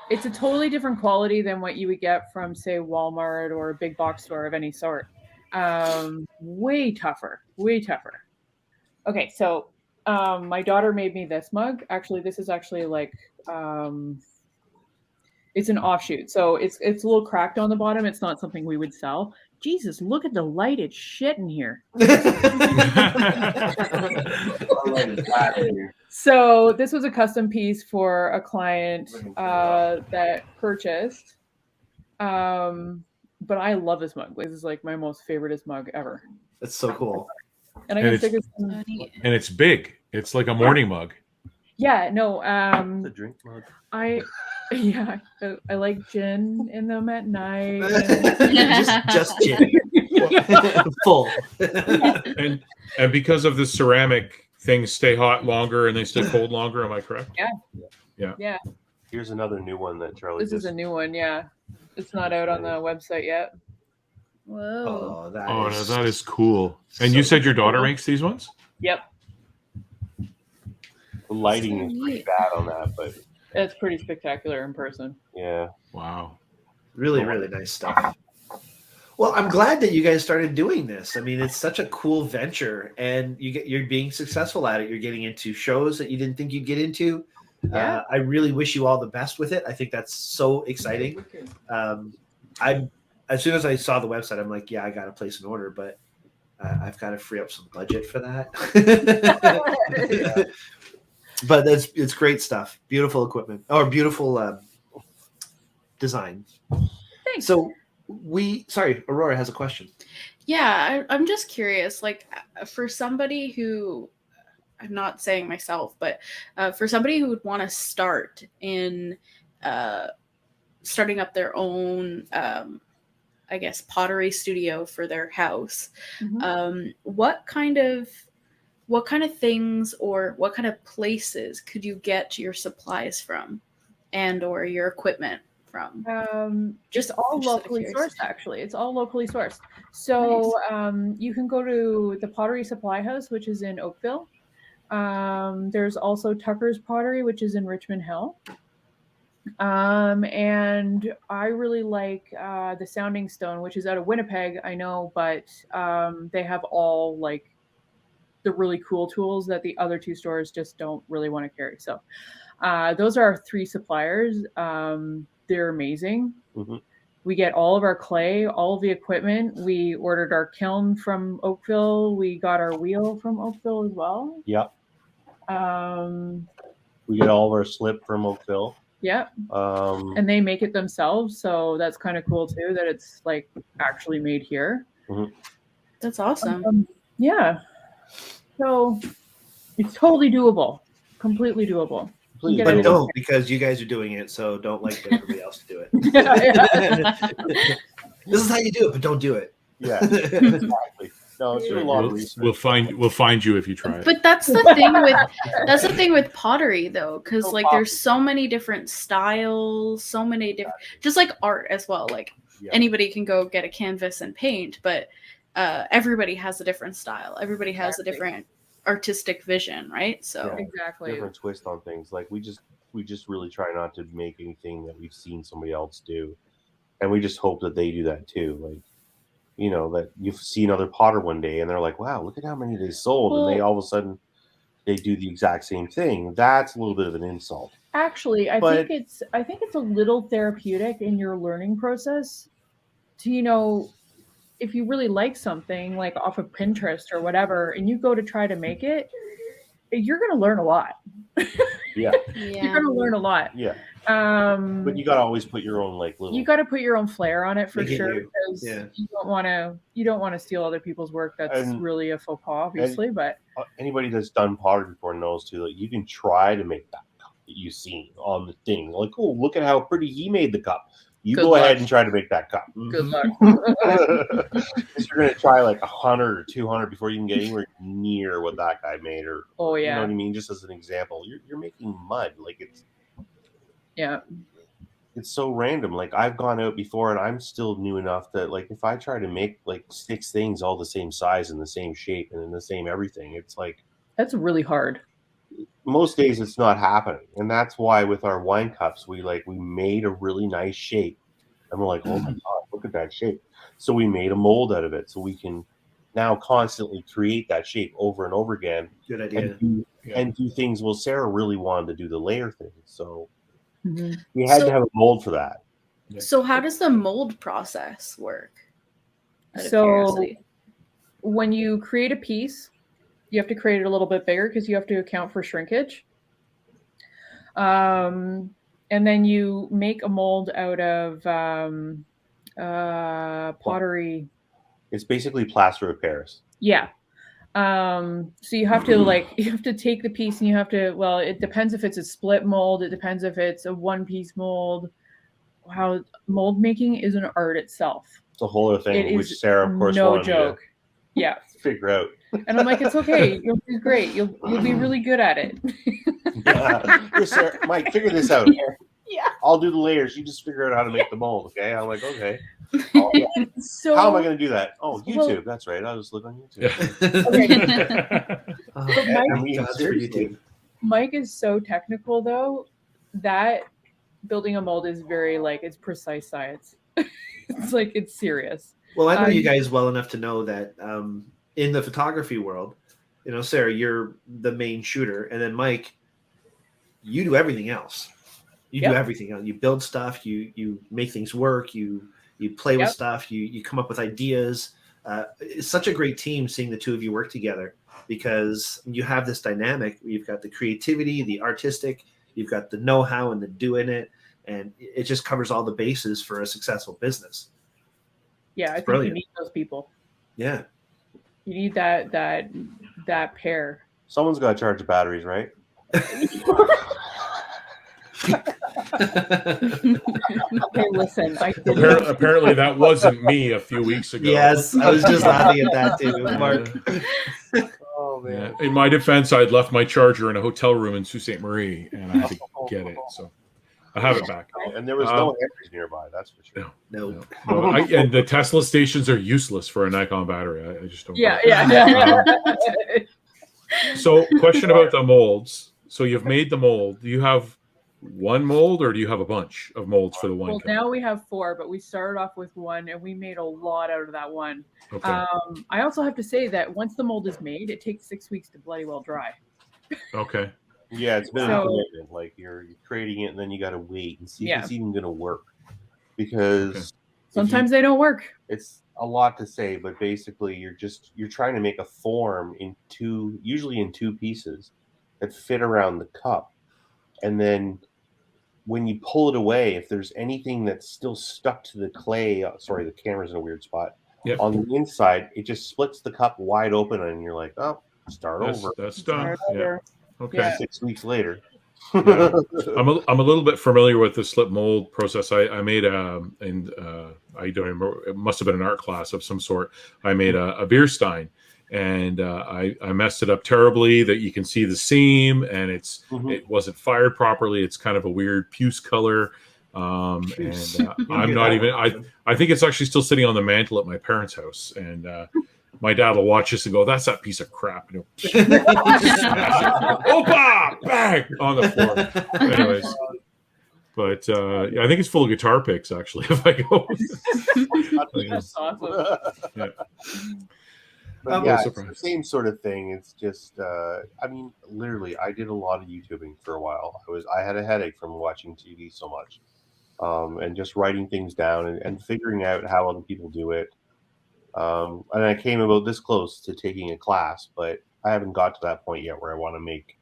It's a totally different quality than what you would get from, say, Walmart or a big box store of any sort. Way tougher. Okay, so my daughter made me this mug. Actually, this is actually like it's an offshoot. So it's a little cracked on the bottom. It's not something we would sell. Jesus, look at the light. It's shit in here. So this was a custom piece for a client that purchased. But I love this mug. This is like my most favoriteest mug ever. That's so cool. And it's big. It's like a morning mug. Yeah, no. The drink mug. I like gin in them at night. just gin. Full. And because of the ceramic, things stay hot longer and they stay cold longer. Am I correct? Yeah. Here's another new one that Charlie. This is a new one. Yeah, it's not out on the website yet. Whoa. That is cool. And you said your daughter makes these ones? Yep. The lighting is pretty bad on that, but it's pretty spectacular in person. Yeah. Wow. Really, really nice stuff. Well, I'm glad that you guys started doing this. I mean, it's such a cool venture, and you're being successful at it. You're getting into shows that you didn't think you'd get into. Yeah. I really wish you all the best with it. I think that's so exciting. As soon as I saw the website, I'm like, yeah, I got to place an order, but I've got to free up some budget for that. But it's great stuff. Beautiful equipment or beautiful design. Thanks. So Aurora has a question. Yeah, I'm just curious, like for somebody who, I'm not saying myself, but for somebody who would want to start in starting up their own, I guess, pottery studio for their house, what kind of things or what kind of places could you get your supplies from and or your equipment from? Just all locally sourced, actually. It's all locally sourced. So you can go to the Pottery Supply House, which is in Oakville. There's also Tucker's Pottery, which is in Richmond Hill. And I really like the Sounding Stone, which is out of Winnipeg, I know, but they have all like the really cool tools that the other two stores just don't really want to carry. So those are our three suppliers. They're amazing. Mm-hmm. We get all of our clay, all of the equipment. We ordered our kiln from Oakville. We got our wheel from Oakville as well. Yep. We get all of our slip from Oakville. Yeah. And they make it themselves, so that's kind of cool too, that it's like actually made here. Mm-hmm. That's awesome. Yeah. So it's totally doable. Completely doable. But don't, because you guys are doing it, so don't like everybody else to do it. This is how you do it, but don't do it. Yeah, exactly. No, it's a lot of research. We'll find you if you try it. But that's the thing with pottery, though, because like there's so many different styles, so many different, just like art as well. Like anybody can go get a canvas and paint, but everybody has a different style. Everybody has a different artistic vision, right? So exactly, different twist on things. Like we just really try not to make anything that we've seen somebody else do, and we just hope that they do that too. Like, you know, that you've seen another potter one day and they're like, wow, look at how many they sold. And they all of a sudden they do the exact same thing. That's a little bit of an insult. Actually, I think it's a little therapeutic in your learning process to, you know, if you really like something like off of Pinterest or whatever, and you go to try to make it, you're going to learn a lot. Yeah. You're going to learn a lot. Yeah. But you got to always put your own little. You got to put your own flair on it for sure, because you don't want to steal other people's work. That's really a faux pas, obviously. But anybody that's done pottery before knows too. Like, you can try to make that cup that you've seen on the thing. Like, oh, look at how pretty he made the cup. You go ahead and try to make that cup. Good luck. Because you're going to try like 100 or 200 before you can get anywhere near what that guy made. Or you know what I mean? Just as an example, you're making mud. Like it's so random. Like I've gone out before and I'm still new enough that like if I try to make like 6 things all the same size and the same shape and in the same everything, it's like that's really hard. Most days it's not happening. And that's why with our wine cups we made a really nice shape and we're like, oh my god, look at that shape. So we made a mold out of it so we can now constantly create that shape over and over again. Good idea. And do things. Well, Sarah really wanted to do the layer thing, so we had to have a mold for that. So how does the mold process work? So when you create a piece, you have to create it a little bit bigger because you have to account for shrinkage. And then you make a mold out of pottery. It's basically plaster of Paris. Yeah. So you have to take the piece and you have to, well, it depends if it's a split mold. It depends if it's a one-piece mold. How mold making is an art itself. It's a whole other thing, which Sarah, of course, wanted to figure out. And I'm like, it's okay. You'll do great. You'll be really good at it. Here, Sarah, Mike, figure this out. Yeah. I'll do the layers. You just figure out how to make the mold, okay? I'm like, okay. So how am I going to do that? Oh, YouTube. Well, that's right. I'll just live on YouTube. Mike is so technical, though, that building a mold is very it's precise science. It's serious. Well, I know you guys well enough to know that in the photography world, you know, Sarah, you're the main shooter, and then Mike, you do everything else. You do everything else. You build stuff. You make things work. You play with stuff. You come up with ideas. It's such a great team seeing the two of you work together because you have this dynamic. You've got the creativity, the artistic. You've got the know-how and the doing it, and it just covers all the bases for a successful business. Yeah, I think brilliant. You need those people. Yeah, you need that pair. Someone's got to charge the batteries, right? Okay, listen. Apparently, that wasn't me a few weeks ago. Yes, I was just laughing at that too, Mark. Oh man! In my defense, I'd left my charger in a hotel room in Sault Ste. Marie, and I had to get it. So I have it back. And there was no Henry's nearby. That's for sure. No. And the Tesla stations are useless for a Nikon battery. I just don't. Yeah. So, question about the molds. So you've made the mold. Do you have one mold or do you have a bunch of molds for the wine cup? Now we have 4, but we started off with 1 and we made a lot out of that one. Okay. I also have to say that once the mold is made, it takes 6 weeks to bloody well dry. Okay. Yeah, it's been a commitment. Like you're creating it and then you got to wait and see if it's even going to work. Because sometimes they don't work. It's a lot to say, but basically you're trying to make a form usually in 2 pieces. that fit around the cup. And then when you pull it away, if there's anything that's still stuck to the clay, sorry, the camera's in a weird spot. Yep. On the inside, it just splits the cup wide open, and you're like, oh, start over. That's done. Yeah. Okay. Yeah. 6 weeks later. Yeah. I'm a little bit familiar with the slip mold process. I made I don't remember, it must have been an art class of some sort. I made a beer stein, and I messed it up terribly. That you can see the seam, and it wasn't fired properly. It's kind of a weird puce color. I'm not even. I think it's actually still sitting on the mantle at my parents' house, and my dad will watch this and go, "That's that piece of crap." And Opa! Bang! On the floor. Anyways. But I think it's full of guitar picks, actually, if I go. That's awesome. Yeah. Yeah, it's the same sort of thing. It's just, I mean, literally, I did a lot of YouTubing for a while. I had a headache from watching TV so much, and just writing things down and figuring out how other people do it. And I came about this close to taking a class, but I haven't got to that point yet where I want to make,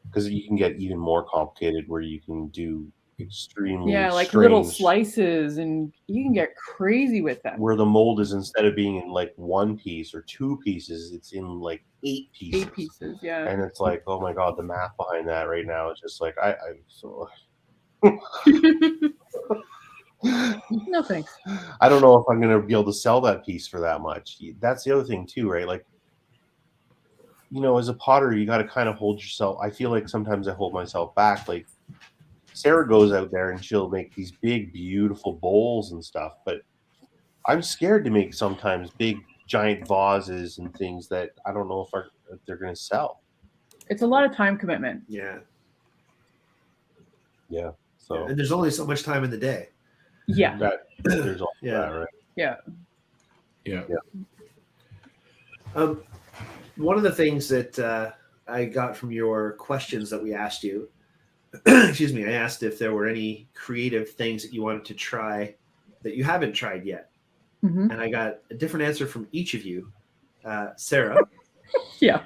because you can get even more complicated where you can do extremely like strange, little slices, and you can get crazy with them. where the mold is, instead of being in like one piece or two pieces, it's in like 8 pieces. 8 pieces, yeah. And it's like, oh my god, the math behind that right now is just like I'm so. No thanks. I don't know if I'm going to be able to sell that piece for that much. That's the other thing too, right? Like, you know, as a potter, you got to kind of hold yourself. I feel like sometimes I hold myself back. Like, Sarah goes out there and she'll make these big, beautiful bowls and stuff, but I'm scared to make sometimes big, giant vases and things that I don't know if they're going to sell. It's a lot of time commitment. Yeah. Yeah. So, and there's only so much time in the day. Yeah. There's all that, right? Yeah. Yeah. One of the things that I got from your questions that we asked you, excuse me, I asked if there were any creative things that you wanted to try that you haven't tried yet. Mm-hmm. And I got a different answer from each of you. Sarah. Yeah.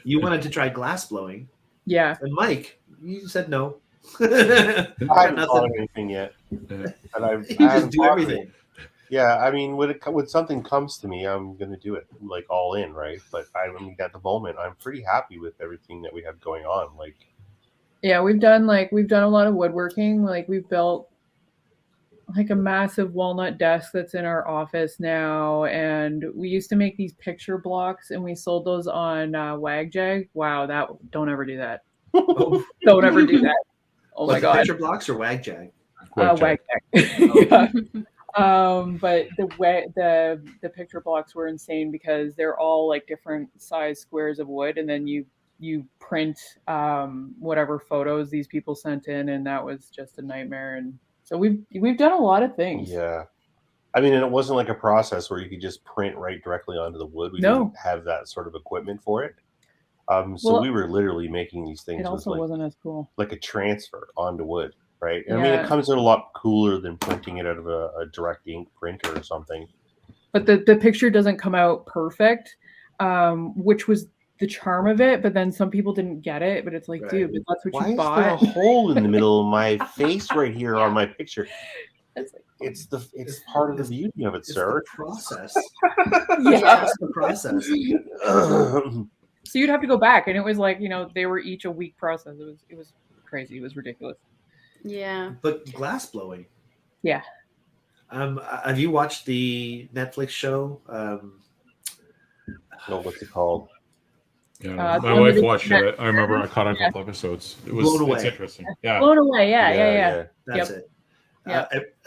You wanted to try glass blowing. Yeah. And Mike, you said no. I haven't thought of anything yet. And I just do everything. Yeah, I mean, when something comes to me, I'm going to do it, like, all in, right? But I mean, at the moment, I'm pretty happy with everything that we have going on. Like, yeah, we've done a lot of woodworking. Like, we've built like a massive walnut desk that's in our office now, and we used to make these picture blocks, and we sold those on WagJag. Wow, don't ever do that. Don't ever do that. Oh my god! Picture blocks or WagJag? WagJag. Yeah. But the picture blocks were insane because they're all like different size squares of wood, and then you print whatever photos these people sent in, and that was just a nightmare. And so we've done a lot of things. Yeah, I mean, and it wasn't like a process where you could just print right directly onto the wood. We didn't have that sort of equipment for it. So we were literally making these things. It also wasn't as cool. Like a transfer onto wood, right? And I mean, it comes out a lot cooler than printing it out of a direct ink printer or something. But the picture doesn't come out perfect, which was the charm of it. But then some people didn't get it. But it's like, dude, but that's what you bought. Why is there a hole in the middle of my face right here on my picture? It's part of the beauty of it, sir. It's the process. Yeah, it's the process. So you'd have to go back, and it was like, they were each a week process. It was crazy. It was ridiculous. Yeah. But glass blowing. Yeah. Have you watched the Netflix show? What's it called? Yeah, my wife watched it. I remember I caught a couple episodes. Blown Away. It's interesting. Yeah. Blown Away. Yeah. That's it.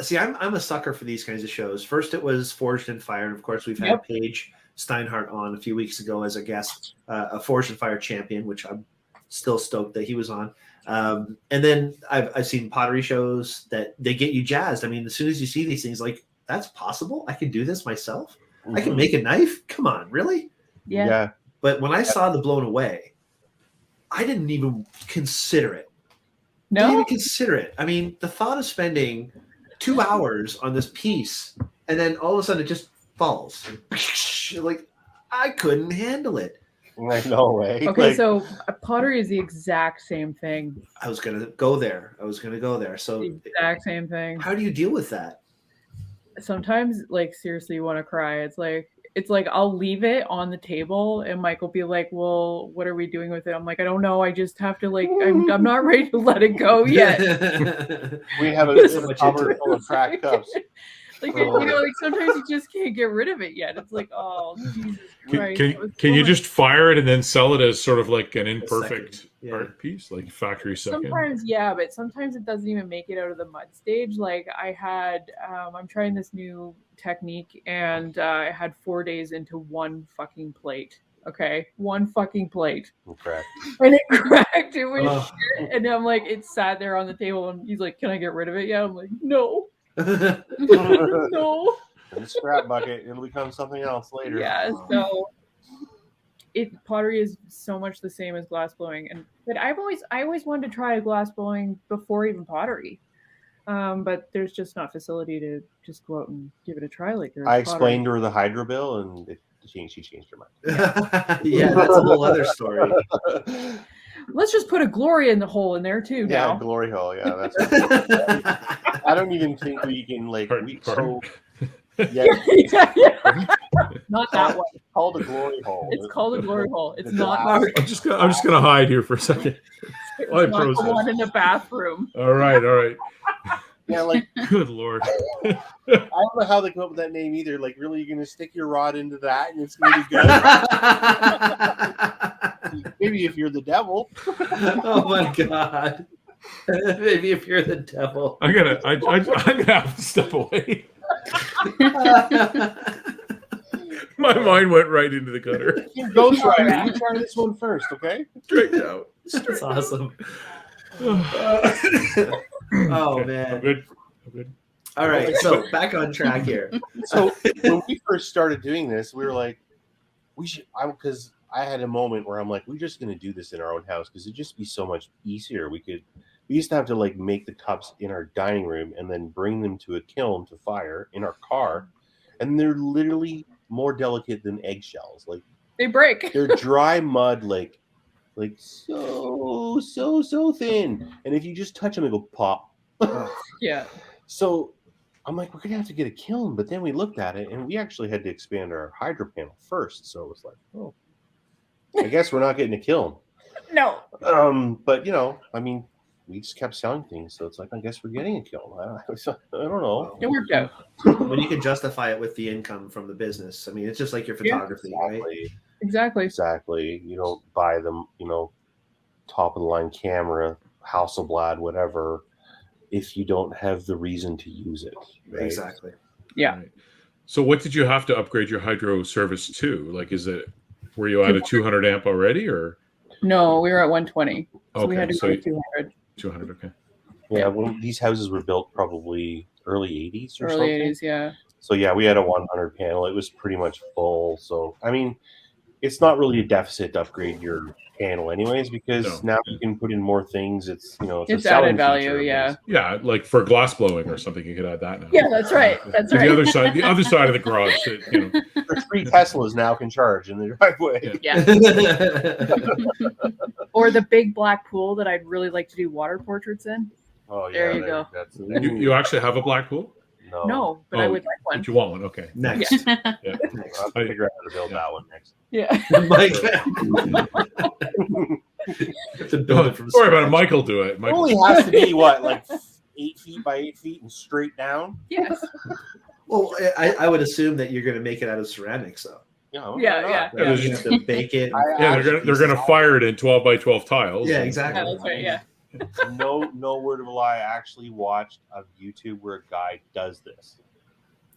See, I'm a sucker for these kinds of shows. First, it was Forged in Fire, and of course, we've had Paige Steinhardt on a few weeks ago as a guest, a Forged in Fire champion, which I'm still stoked that he was on. And then I've seen pottery shows that they get you jazzed. I mean, as soon as you see these things, like, that's possible. I can do this myself. I can make a knife. Come on, really? Yeah. But when I saw the Blown Away, I didn't even consider it. No? Didn't even consider it. I mean, the thought of spending 2 hours on this piece and then all of a sudden it just falls. Like, I couldn't handle it. Like, no way. Okay, Like, so pottery is the exact same thing. I was gonna go there. So The exact same thing. how do you deal with that? Sometimes, like, seriously, you want to cry. It's like I'll leave it on the table, and Mike will be like, "Well, what are we doing with it?" I'm like, "I don't know. I just have to like. I'm not ready to let it go yet." we have So a much cupboard into it. full of cracked cups. Like, like sometimes you just can't get rid of it yet. It's like, oh, Jesus Christ. Can you just fire it and then sell it as sort of like an imperfect Yeah. art piece, like factory second? Sometimes, yeah, but sometimes it doesn't even make it out of the mud stage. Like I had, I'm trying this new technique, and I had 4 days into one fucking plate. Okay, one fucking plate, Correct. and it cracked. It was shit. And I'm like, it sat there on the table, and he's like, "Can I get rid of it?" Yeah, I'm like, "No, no." In the scrap bucket, it'll become something else later. Yeah, so pottery is so much the same as glass blowing, but I always wanted to try glass blowing before even pottery, but there's just not facility to just go out and give it a try. Like I explained to her the hydro bill, and she changed her mind. Yeah, that's a whole other story. Let's just put a glory in the hole in there too. Yeah, Now, glory hole. Yeah, that's. I don't even think we can like. Pardon? Yeah, not that one. It's called a glory hole. It's called a glory hole. It's It's not. glass. I'm just gonna hide here for a second. It's I not the process. one in the bathroom. All right. Yeah, like Good Lord. I don't know how they come up with that name either. Like, really, you're gonna stick your rod into that, and it's gonna be good. Maybe if you're the devil. Oh my god. Maybe if you're the devil. I'm gonna have to step away. My mind went right into the gutter. Ghost Rider, you try this one first, okay? Straight out. That's awesome. Oh Oh man. I'm good. All right, so back on track here. So when we first started doing this, we were like, we should. Because I had a moment where I'm like, we're just gonna do this in our own house because it'd just be so much easier. We used to have to like make the cups in our dining room and then bring them to a kiln to fire in our car, and they're literally more delicate than eggshells. Like They break. they're dry mud, like so thin, and if you just touch them, they go pop. Yeah. So I'm like, we're gonna have to get a kiln, but then we looked at it, and we actually had to expand our hydro panel first. So it was like, oh, I guess we're not getting a kiln. No. But I mean, we just kept selling things, so it's like, I guess we're getting a kiln. I don't know. It worked out. When you can justify it with the income from the business. I mean, it's just like your photography, right? Exactly. You don't buy them, top of the line camera, Hasselblad, whatever, if you don't have the reason to use it. Right? Exactly. Yeah. Right. So what did you have to upgrade your hydro service to? Like, were you at a 200 amp already, or? No, we were at 120. So we Okay, had to so go to 200. 200, okay. Yeah, well, these houses were built probably early 80s or Early something. 80s, yeah. So yeah, we had a 100 panel. It was pretty much full. So I mean, it's not really a deficit to upgrade your panel, anyways, because now you can put in more things. It's it's added value, yeah. Yeah, like for glass blowing or something, you could add that now. Yeah, that's right. That's right. The other side of the garage, The 3 Teslas now can charge in the driveway. Yeah. Or the big black pool that I'd really like to do water portraits in. Oh yeah, There you go. You actually have a black pool? No, but I would like one. But you want one, okay. Next. Yeah. I'll figure out how to build that one next. Yeah. Mike. Don't worry about it. Mike will do it. It only has to be like 8 feet by 8 feet and straight down. Yes. Well, I would assume that you're going to make it out of ceramics, though. Yeah. You have to bake it. They're gonna fire it in 12 by 12 tiles. Yeah, exactly. Yeah, that's right. Yeah. No word of a lie. I actually watched a YouTube where a guy does this.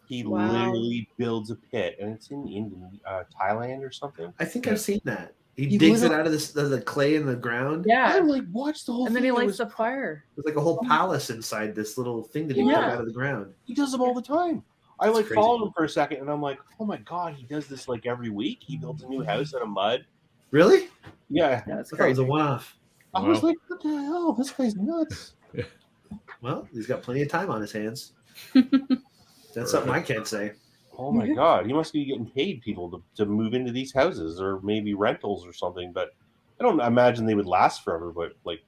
He literally builds a pit, and it's in Thailand or something. I think I've seen that. He digs it out of the clay in the ground. Yeah. I'm like, watch the whole And thing. then he lights the fire. There's like a whole palace inside this little thing that he dug out of the ground. He does them all the time. I That's crazy. followed him for a second, and I'm like, oh my god, he does this like every week. He builds a new house out of mud. Really? Yeah. That's I thought it was crazy. a one-off. I was like, what the hell? This guy's nuts. Well, he's got plenty of time on his hands. That's something I can't say. Oh my God, he must be getting paid people to move into these houses, or maybe rentals or something. But I don't imagine they would last forever. But like,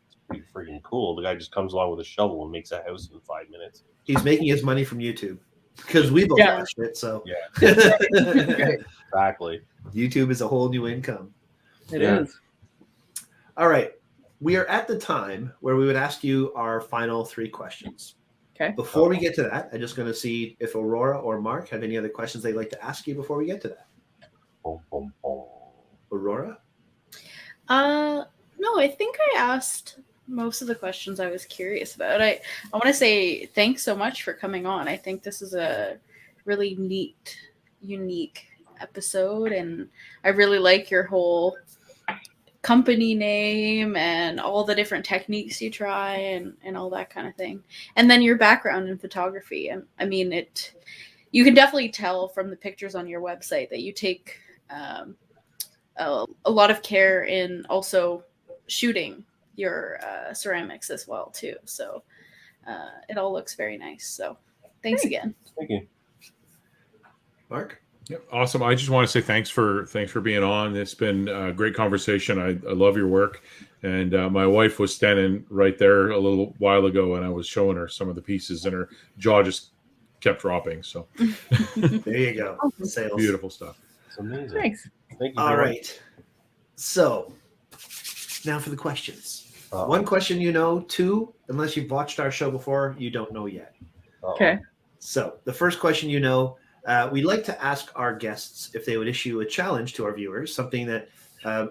it's pretty freaking cool. The guy just comes along with a shovel and makes a house in 5 minutes. He's making his money from YouTube because we both Yeah. watched it. So Yeah. Exactly. YouTube is a whole new income. It Yeah. is. All right. We are at the time where we would ask you our final 3 questions. Okay. Before we get to that, I'm just going to see if Aurora or Mark have any other questions they'd like to ask you before we get to that. Boom, boom, boom. Aurora? No, I think I asked most of the questions I was curious about. I want to say thanks so much for coming on. I think this is a really neat, unique episode, and I really like your whole company name and all the different techniques you try and all that kind of thing. And then your background in photography. And I mean, you can definitely tell from the pictures on your website that you take a lot of care in also shooting your ceramics as well too. So it all looks very nice. So thanks again. Thank you. Mark? Yeah, awesome. I just want to say thanks for being on. It's been a great conversation. I love your work. And my wife was standing right there a little while ago, and I was showing her some of the pieces, and her jaw just kept dropping. So There you go. Sales. beautiful stuff. It's amazing. Thanks. Thank you. All very right. So now for the questions. much. 1 question you know, 2, unless you've watched our show before, you don't know yet. Okay. So the first question you know, we like to ask our guests if they would issue a challenge to our viewers, something that,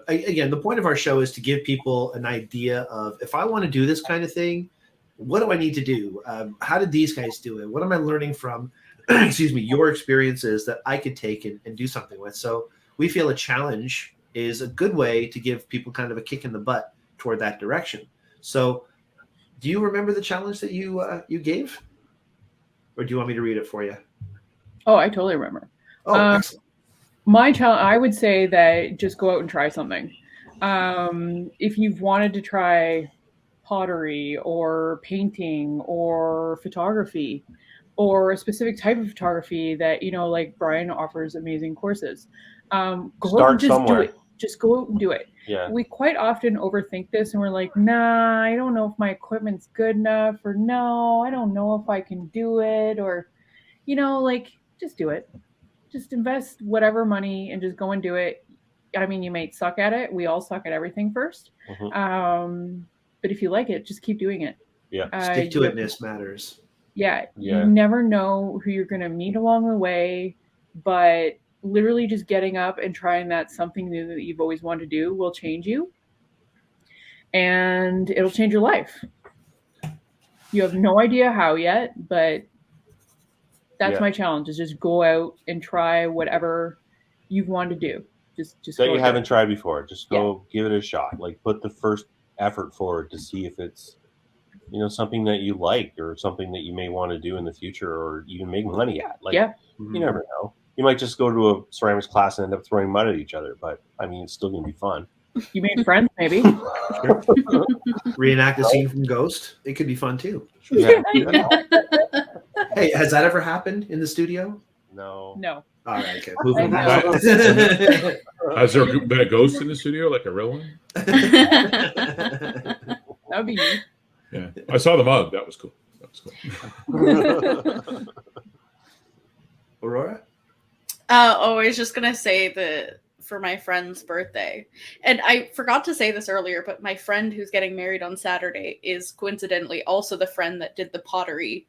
again, the point of our show is to give people an idea of, if I want to do this kind of thing, what do I need to do? How did these guys do it? What am I learning from, excuse me, your experiences that I could take and do something with? So we feel a challenge is a good way to give people kind of a kick in the butt toward that direction. So do you remember the challenge that you gave? Or do you want me to read it for you? Oh, I totally remember. Oh, excellent. My challenge, I would say that just go out and try something. If you've wanted to try pottery or painting or photography or a specific type of photography that, like Brian offers amazing courses, go out Start and just somewhere. do it. Just go out and do it. Yeah. We quite often overthink this and we're like, nah, I don't know if my equipment's good enough, or no, I don't know if I can do it, or, just do it. Just invest whatever money and just go and do it. I mean, you may suck at it. We all suck at everything first. Mhm. But if you like it, just keep doing it. Yeah. Stick to itness matters. Yeah. Yeah. You never know who you're going to meet along the way, but literally just getting up and trying that something new that you've always wanted to do will change you, and it'll change your life. You have no idea how yet, but that's my challenge, is just go out and try whatever you've wanted to do. Just that go you do haven't it. tried before. Just go give it a shot. Like, put the first effort forward to see if it's, something that you like, or something that you may want to do in the future, or even make money at. Like, Yeah. you never know. You might just go to a ceramics class and end up throwing mud at each other, but I mean, it's still going to be fun. You made friends, maybe. Reenact a scene from Ghost. It could be fun too. Yeah. Hey, has that ever happened in the studio? No. No. All right, okay. Moving No. on. Has there been a ghost in the studio, like a real one? That would be neat. Yeah, I saw the mug. That was cool. Aurora? I was just gonna say that for my friend's birthday, and I forgot to say this earlier, but my friend who's getting married on Saturday is coincidentally also the friend that did the pottery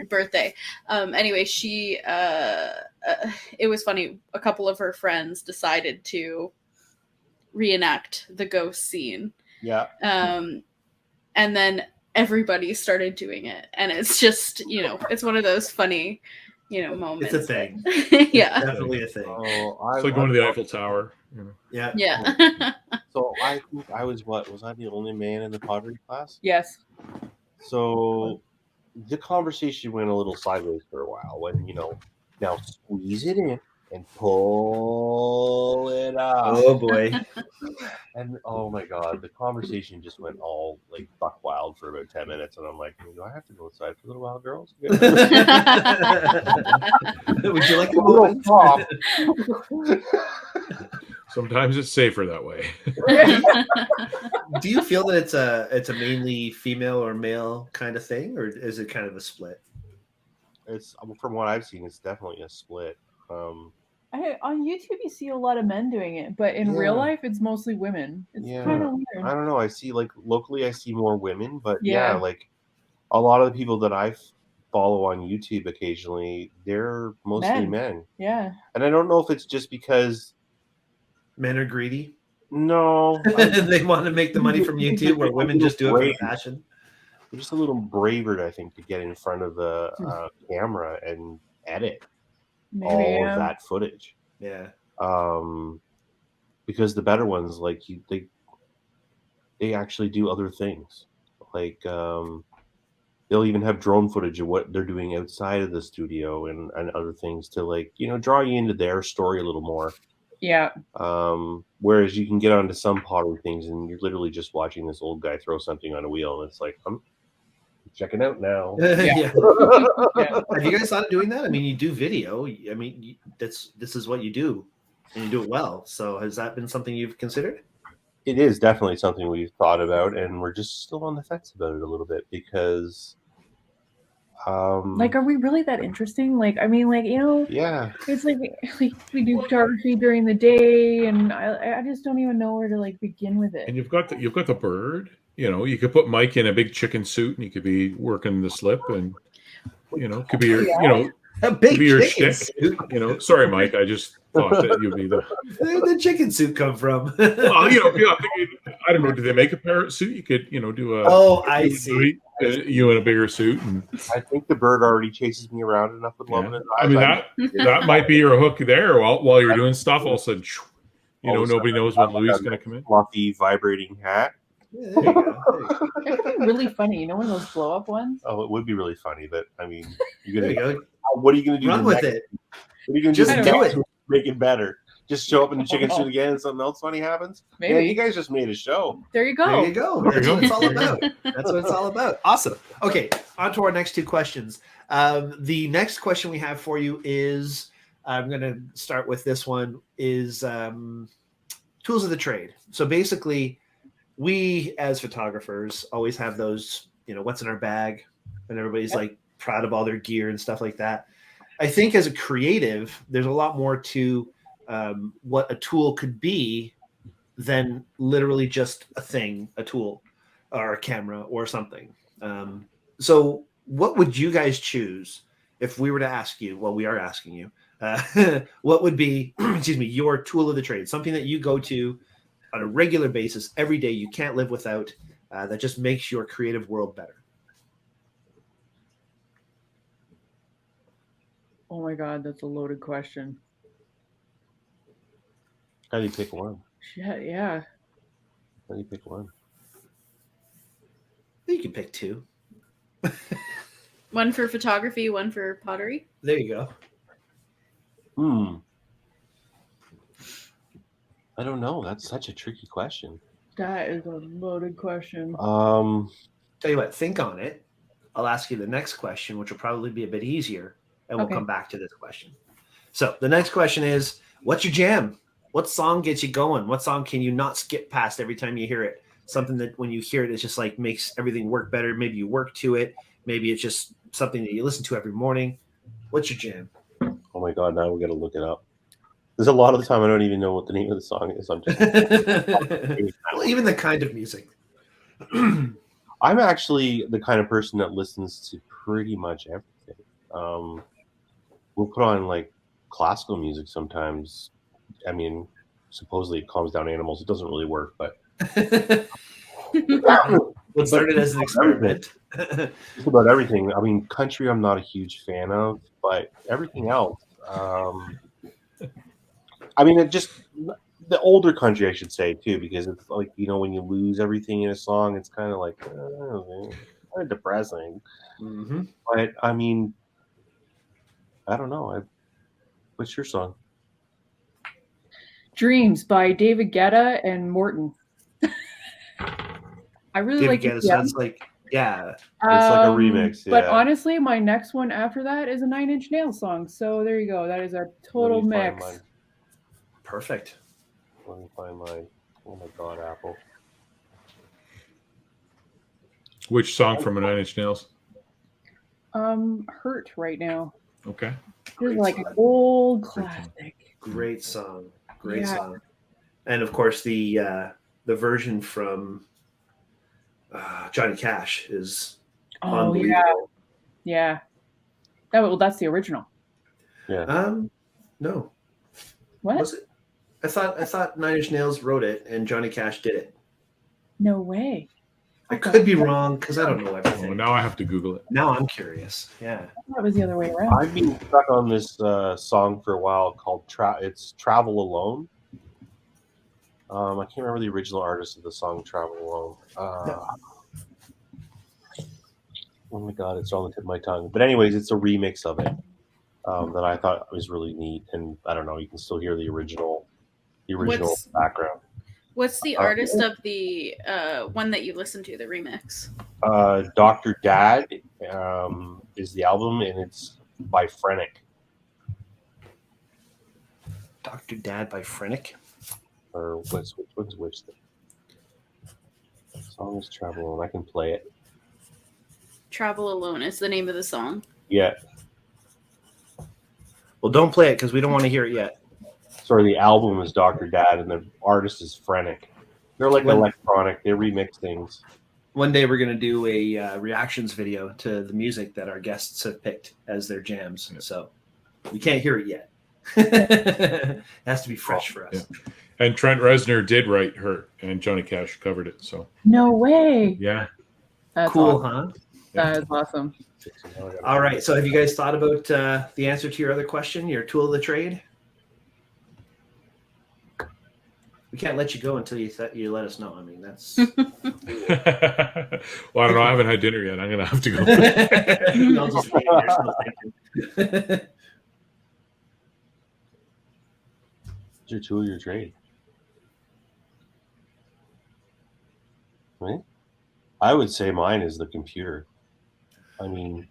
birthday. Anyway, she it was funny. A couple of her friends decided to reenact the ghost scene. Yeah. And then everybody started doing it, and it's just, it's one of those funny, moments. It's a thing. Yeah. Definitely a thing. It's like going to the Eiffel Tower. Yeah. Yeah. So I think I was I the only man in the pottery class? Yes. So the conversation went a little sideways for a while when, now squeeze it in. and pull it up. Oh boy. And oh my god, the conversation just went all like buck wild for about 10 minutes, and I'm like, do I have to go outside for a little while, girls? Would you like a Little moment? pop. Sometimes it's safer that way. Do you feel that it's a mainly female or male kind of thing, or is it kind of a split? It's from what I've seen, it's definitely a split. On YouTube, you see a lot of men doing it, but in real life, it's mostly women. It's kind of weird. I don't know. I see like locally, I see more women, but Yeah. like a lot of the people that I follow on YouTube occasionally, they're mostly men. Yeah. And I don't know if it's just because Men are greedy. no, They want to make the money from YouTube, where women just do it for the passion. They're just a little braver, I think, to get in front of the camera and edit all of that footage. Yeah. Because the better ones, like they actually do other things. Like they'll even have drone footage of what they're doing outside of the studio and other things to like, draw you into their story a little more. Yeah. Whereas you can get onto some pottery things and you're literally just watching this old guy throw something on a wheel, and it's like, I'm checking out now. Yeah. Have you guys thought of doing that? I mean, you do video. I mean, this is what you do, and you do it well. So has that been something you've considered? It is definitely something we've thought about, and we're just still on the fence about it a little bit because like, are we really that interesting? Like, I mean, like, yeah, it's like we do photography during the day, and I just don't even know where to like begin with it. And you've got the bird. You could put Mike in a big chicken suit, and he could be working the slip, and could be your a big your chicken shtick. suit. Sorry, Mike. I just thought that you'd be the. Where did the chicken suit come from? Well, I don't know. Do they make a parrot suit? You could, do a. Oh, I see. You in a bigger suit, and I think the bird already chases me around enough with love in his eyes. I mean that might be your hook there. While you're doing stuff, all of a sudden, nobody knows when Louis is going to come in. Fluffy, vibrating hat. Yeah, there you go. That'd be really funny. One of those blow up ones. Oh, it would be really funny, but I mean, There you go. what are you going to do? Run with it. What are you going to do? Just do it. Make it better. Just show up in the chicken suit again, and something else funny happens. Maybe. Yeah, you guys just made a show. There you go. There you go. That's what it's all about. That's what it's all about. Awesome. Okay, on to our next two questions. The next question we have for you is, I'm going to start with this one, is tools of the trade. So basically, we as photographers always have those, what's in our bag, and everybody's like proud of all their gear and stuff like that. I think as a creative, there's a lot more to what a tool could be than literally just a tool or a camera or something. So what would you guys choose if we were to ask you, well, we are asking you, what would be, your tool of the trade, something that you go to on a regular basis every day, you can't live without, that just makes your creative world better? Oh my God, that's a loaded question. How do you pick one? Shit, yeah. How do you pick one? You can pick two. One for photography, one for pottery. There you go. I don't know. That's such a tricky question. That is a loaded question. Tell you what, think on it. I'll ask you the next question, which will probably be a bit easier, and we'll come back to this question. So the next question is, what's your jam? What song gets you going? What song can you not skip past every time you hear it? Something that when you hear it, it's just like makes everything work better. Maybe you work to it. Maybe it's just something that you listen to every morning. What's your jam? Oh my God, now we got to look it up. There's a lot of the time I don't even know what the name of the song is. I'm just well, even the kind of music. I'm actually the kind of person that listens to pretty much everything. We'll put on like classical music sometimes. I mean, supposedly it calms down animals. It doesn't really work, but let's start it as an experiment. Just about everything. I mean, country I'm not a huge fan of, but everything else. I mean, it just the older country, I should say, too, because it's like, when you lose everything in a song, it's kind of like kind of depressing. Mm-hmm. But I mean, I don't know. What's your song? Dreams by David Guetta and Morton. I really David like Guetta, it. so that's like, yeah. It's like a remix, But yeah. honestly, my next one after that is a 9 Inch Nails song. So there you go. That is our total Let me find mix. mine. Perfect. Let me find mine. Oh my God, Apple. Which song from a 9 Inch Nails? Hurt right now. Okay. This is Great like song. an old Great song. classic. Great song. Great Yeah. song. And of course, the version from Johnny Cash is Oh yeah, unbelievable. yeah. That's the original. Yeah. No. What? Was it? I thought Nine Inch Nails wrote it and Johnny Cash did it. No way. I could be wrong because I don't know Oh, everything. now I have to Google it. Now I'm curious. Yeah. That was the other way around. I've been stuck on this song for a while called it's Travel Alone. I can't remember the original artist of the song Travel Alone. Oh my God, it's on the tip of my tongue. But anyways, it's a remix of it that I thought was really neat. And I don't know, you can still hear the original background. What's the artist of the one that you listened to, the remix? Dr. Dad is the album, and it's by Frenic. Dr. Dad by Frenic. Or which thing? The song is Travel Alone. I can play it. Travel Alone is the name of the song. Yeah. Well, don't play it because we don't want to hear it yet. Sorry, the album is Dr. Dad, and the artist is Frenic. They're like electronic. They remix things. One day we're going to do a reactions video to the music that our guests have picked as their jams. So we can't hear it yet. It has to be fresh for us. Yeah. And Trent Reznor did write Hurt, and Johnny Cash covered it. So No way. yeah, That's Cool, awesome. huh? That is awesome. All right. So have you guys thought about the answer to your other question, your tool of the trade? We can't let you go until you let us know. I mean, that's... well, I don't know. I haven't had dinner yet. I'm gonna have to go. I'll just stay here still thinking. What's your tool of your trade? Right? I would say mine is the computer. I mean,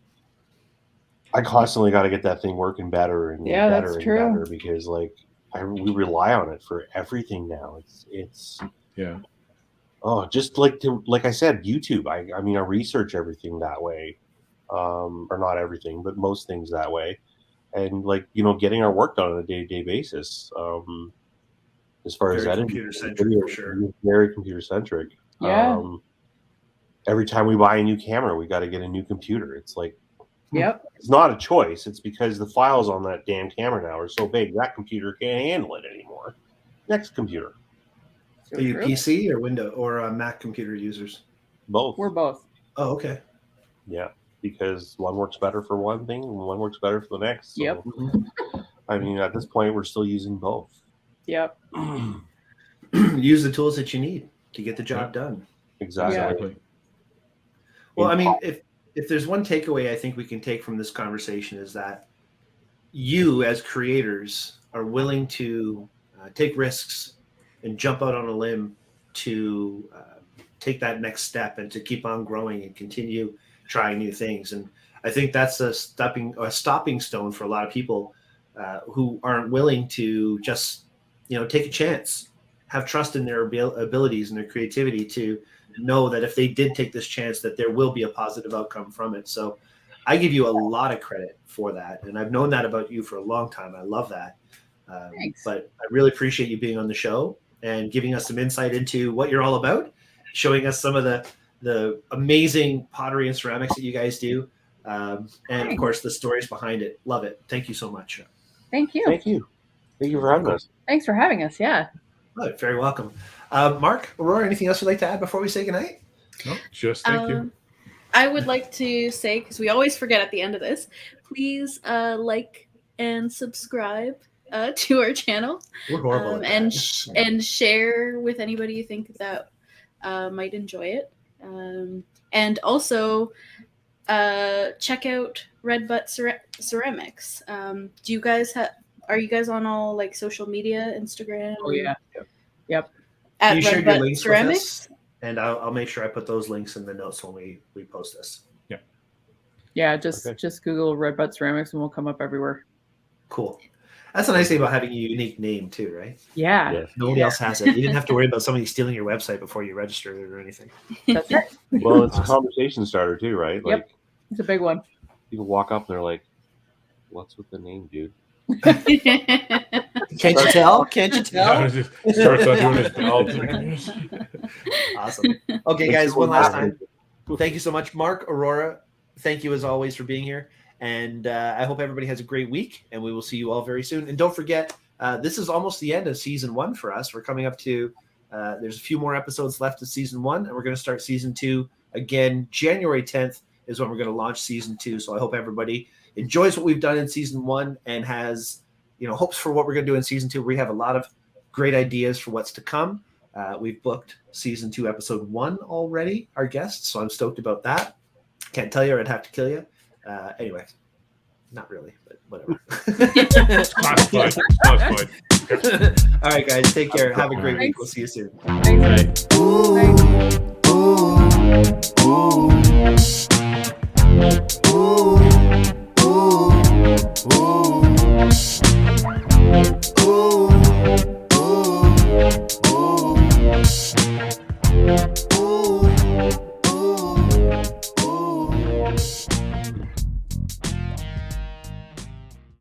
I constantly got to get that thing working better and better and better because, like, we rely on it for everything now. It's yeah. Oh, just like I said, YouTube. I mean, I research everything that way, or not everything, but most things that way, and like getting our work done on a day-to-day basis. As far as editing, computer-centric for sure. Very computer-centric. Yeah. Every time we buy a new camera, we got to get a new computer. It's like, yep. It's not a choice. It's because the files on that damn camera now are so big that computer can't handle it anymore. Next computer. Are you PC or Windows or Mac computer users? Both. We're both. Oh, okay. Yeah, because one works better for one thing and one works better for the next. So, yep. I mean, at this point, we're still using both. Yep. Use the tools that you need to get the job done. Exactly. Yeah. Well, I mean, if there's one takeaway I think we can take from this conversation is that you as creators are willing to take risks and jump out on a limb to take that next step and to keep on growing and continue trying new things. And I think that's a stopping stone for a lot of people who aren't willing to just, take a chance, have trust in their abilities and their creativity to know that if they did take this chance that there will be a positive outcome from it. So I give you a lot of credit for that. And I've known that about you for a long time. I love that. But I really appreciate you being on the show and giving us some insight into what you're all about, showing us some of the amazing pottery and ceramics that you guys do. And of course the stories behind it. Love it. Thank you so much. Thank you. Thank you. Thank you for having us. Thanks for having us. Yeah. Oh, very welcome. Mark, Aurora, anything else you'd like to add before we say goodnight? No, just thank you. I would like to say, because we always forget at the end of this, please like and subscribe to our channel. We're horrible at that. and share with anybody you think that might enjoy it. And also check out RedButtCeramics. Do you guys Are you guys on all like social media, Instagram? Oh yeah. Yep. At You shared your links with RedButtCeramics? us, and I'll make sure I put those links in the notes when we post this. Yeah, just Okay. just Google RedButtCeramics and we'll come up everywhere. Cool. That's the nice thing about having a unique name too, right? Yeah, Yes. Nobody else has it. You didn't have to worry about somebody stealing your website before you registered it or anything. that's right. Well, it's a Awesome. conversation starter too, right? Yep. Like It's a big one. people walk up and they're like, "What's with the name, dude?" Can't you tell? Can't you Yeah, tell? just starts out doing his bells. Awesome. Okay, guys, one last time. Thank you so much, Mark, Aurora. Thank you as always for being here. And I hope everybody has a great week, and we will see you all very soon. And don't forget, this is almost the end of season 1 for us. We're coming up to, there's a few more episodes left of season 1, and we're going to start season 2 again. January 10th is when we're going to launch season 2. So I hope everybody enjoys what we've done in season 1 and has, hopes for what we're going to do in season 2. We have a lot of great ideas for what's to come. We've booked season 2, episode 1 already, our guests. So I'm stoked about that. Can't tell you or I'd have to kill you. Anyway, not really, but whatever. Classified. All right, guys, take care. Have a great week. We'll see you soon. Thanks. Bye. Bye.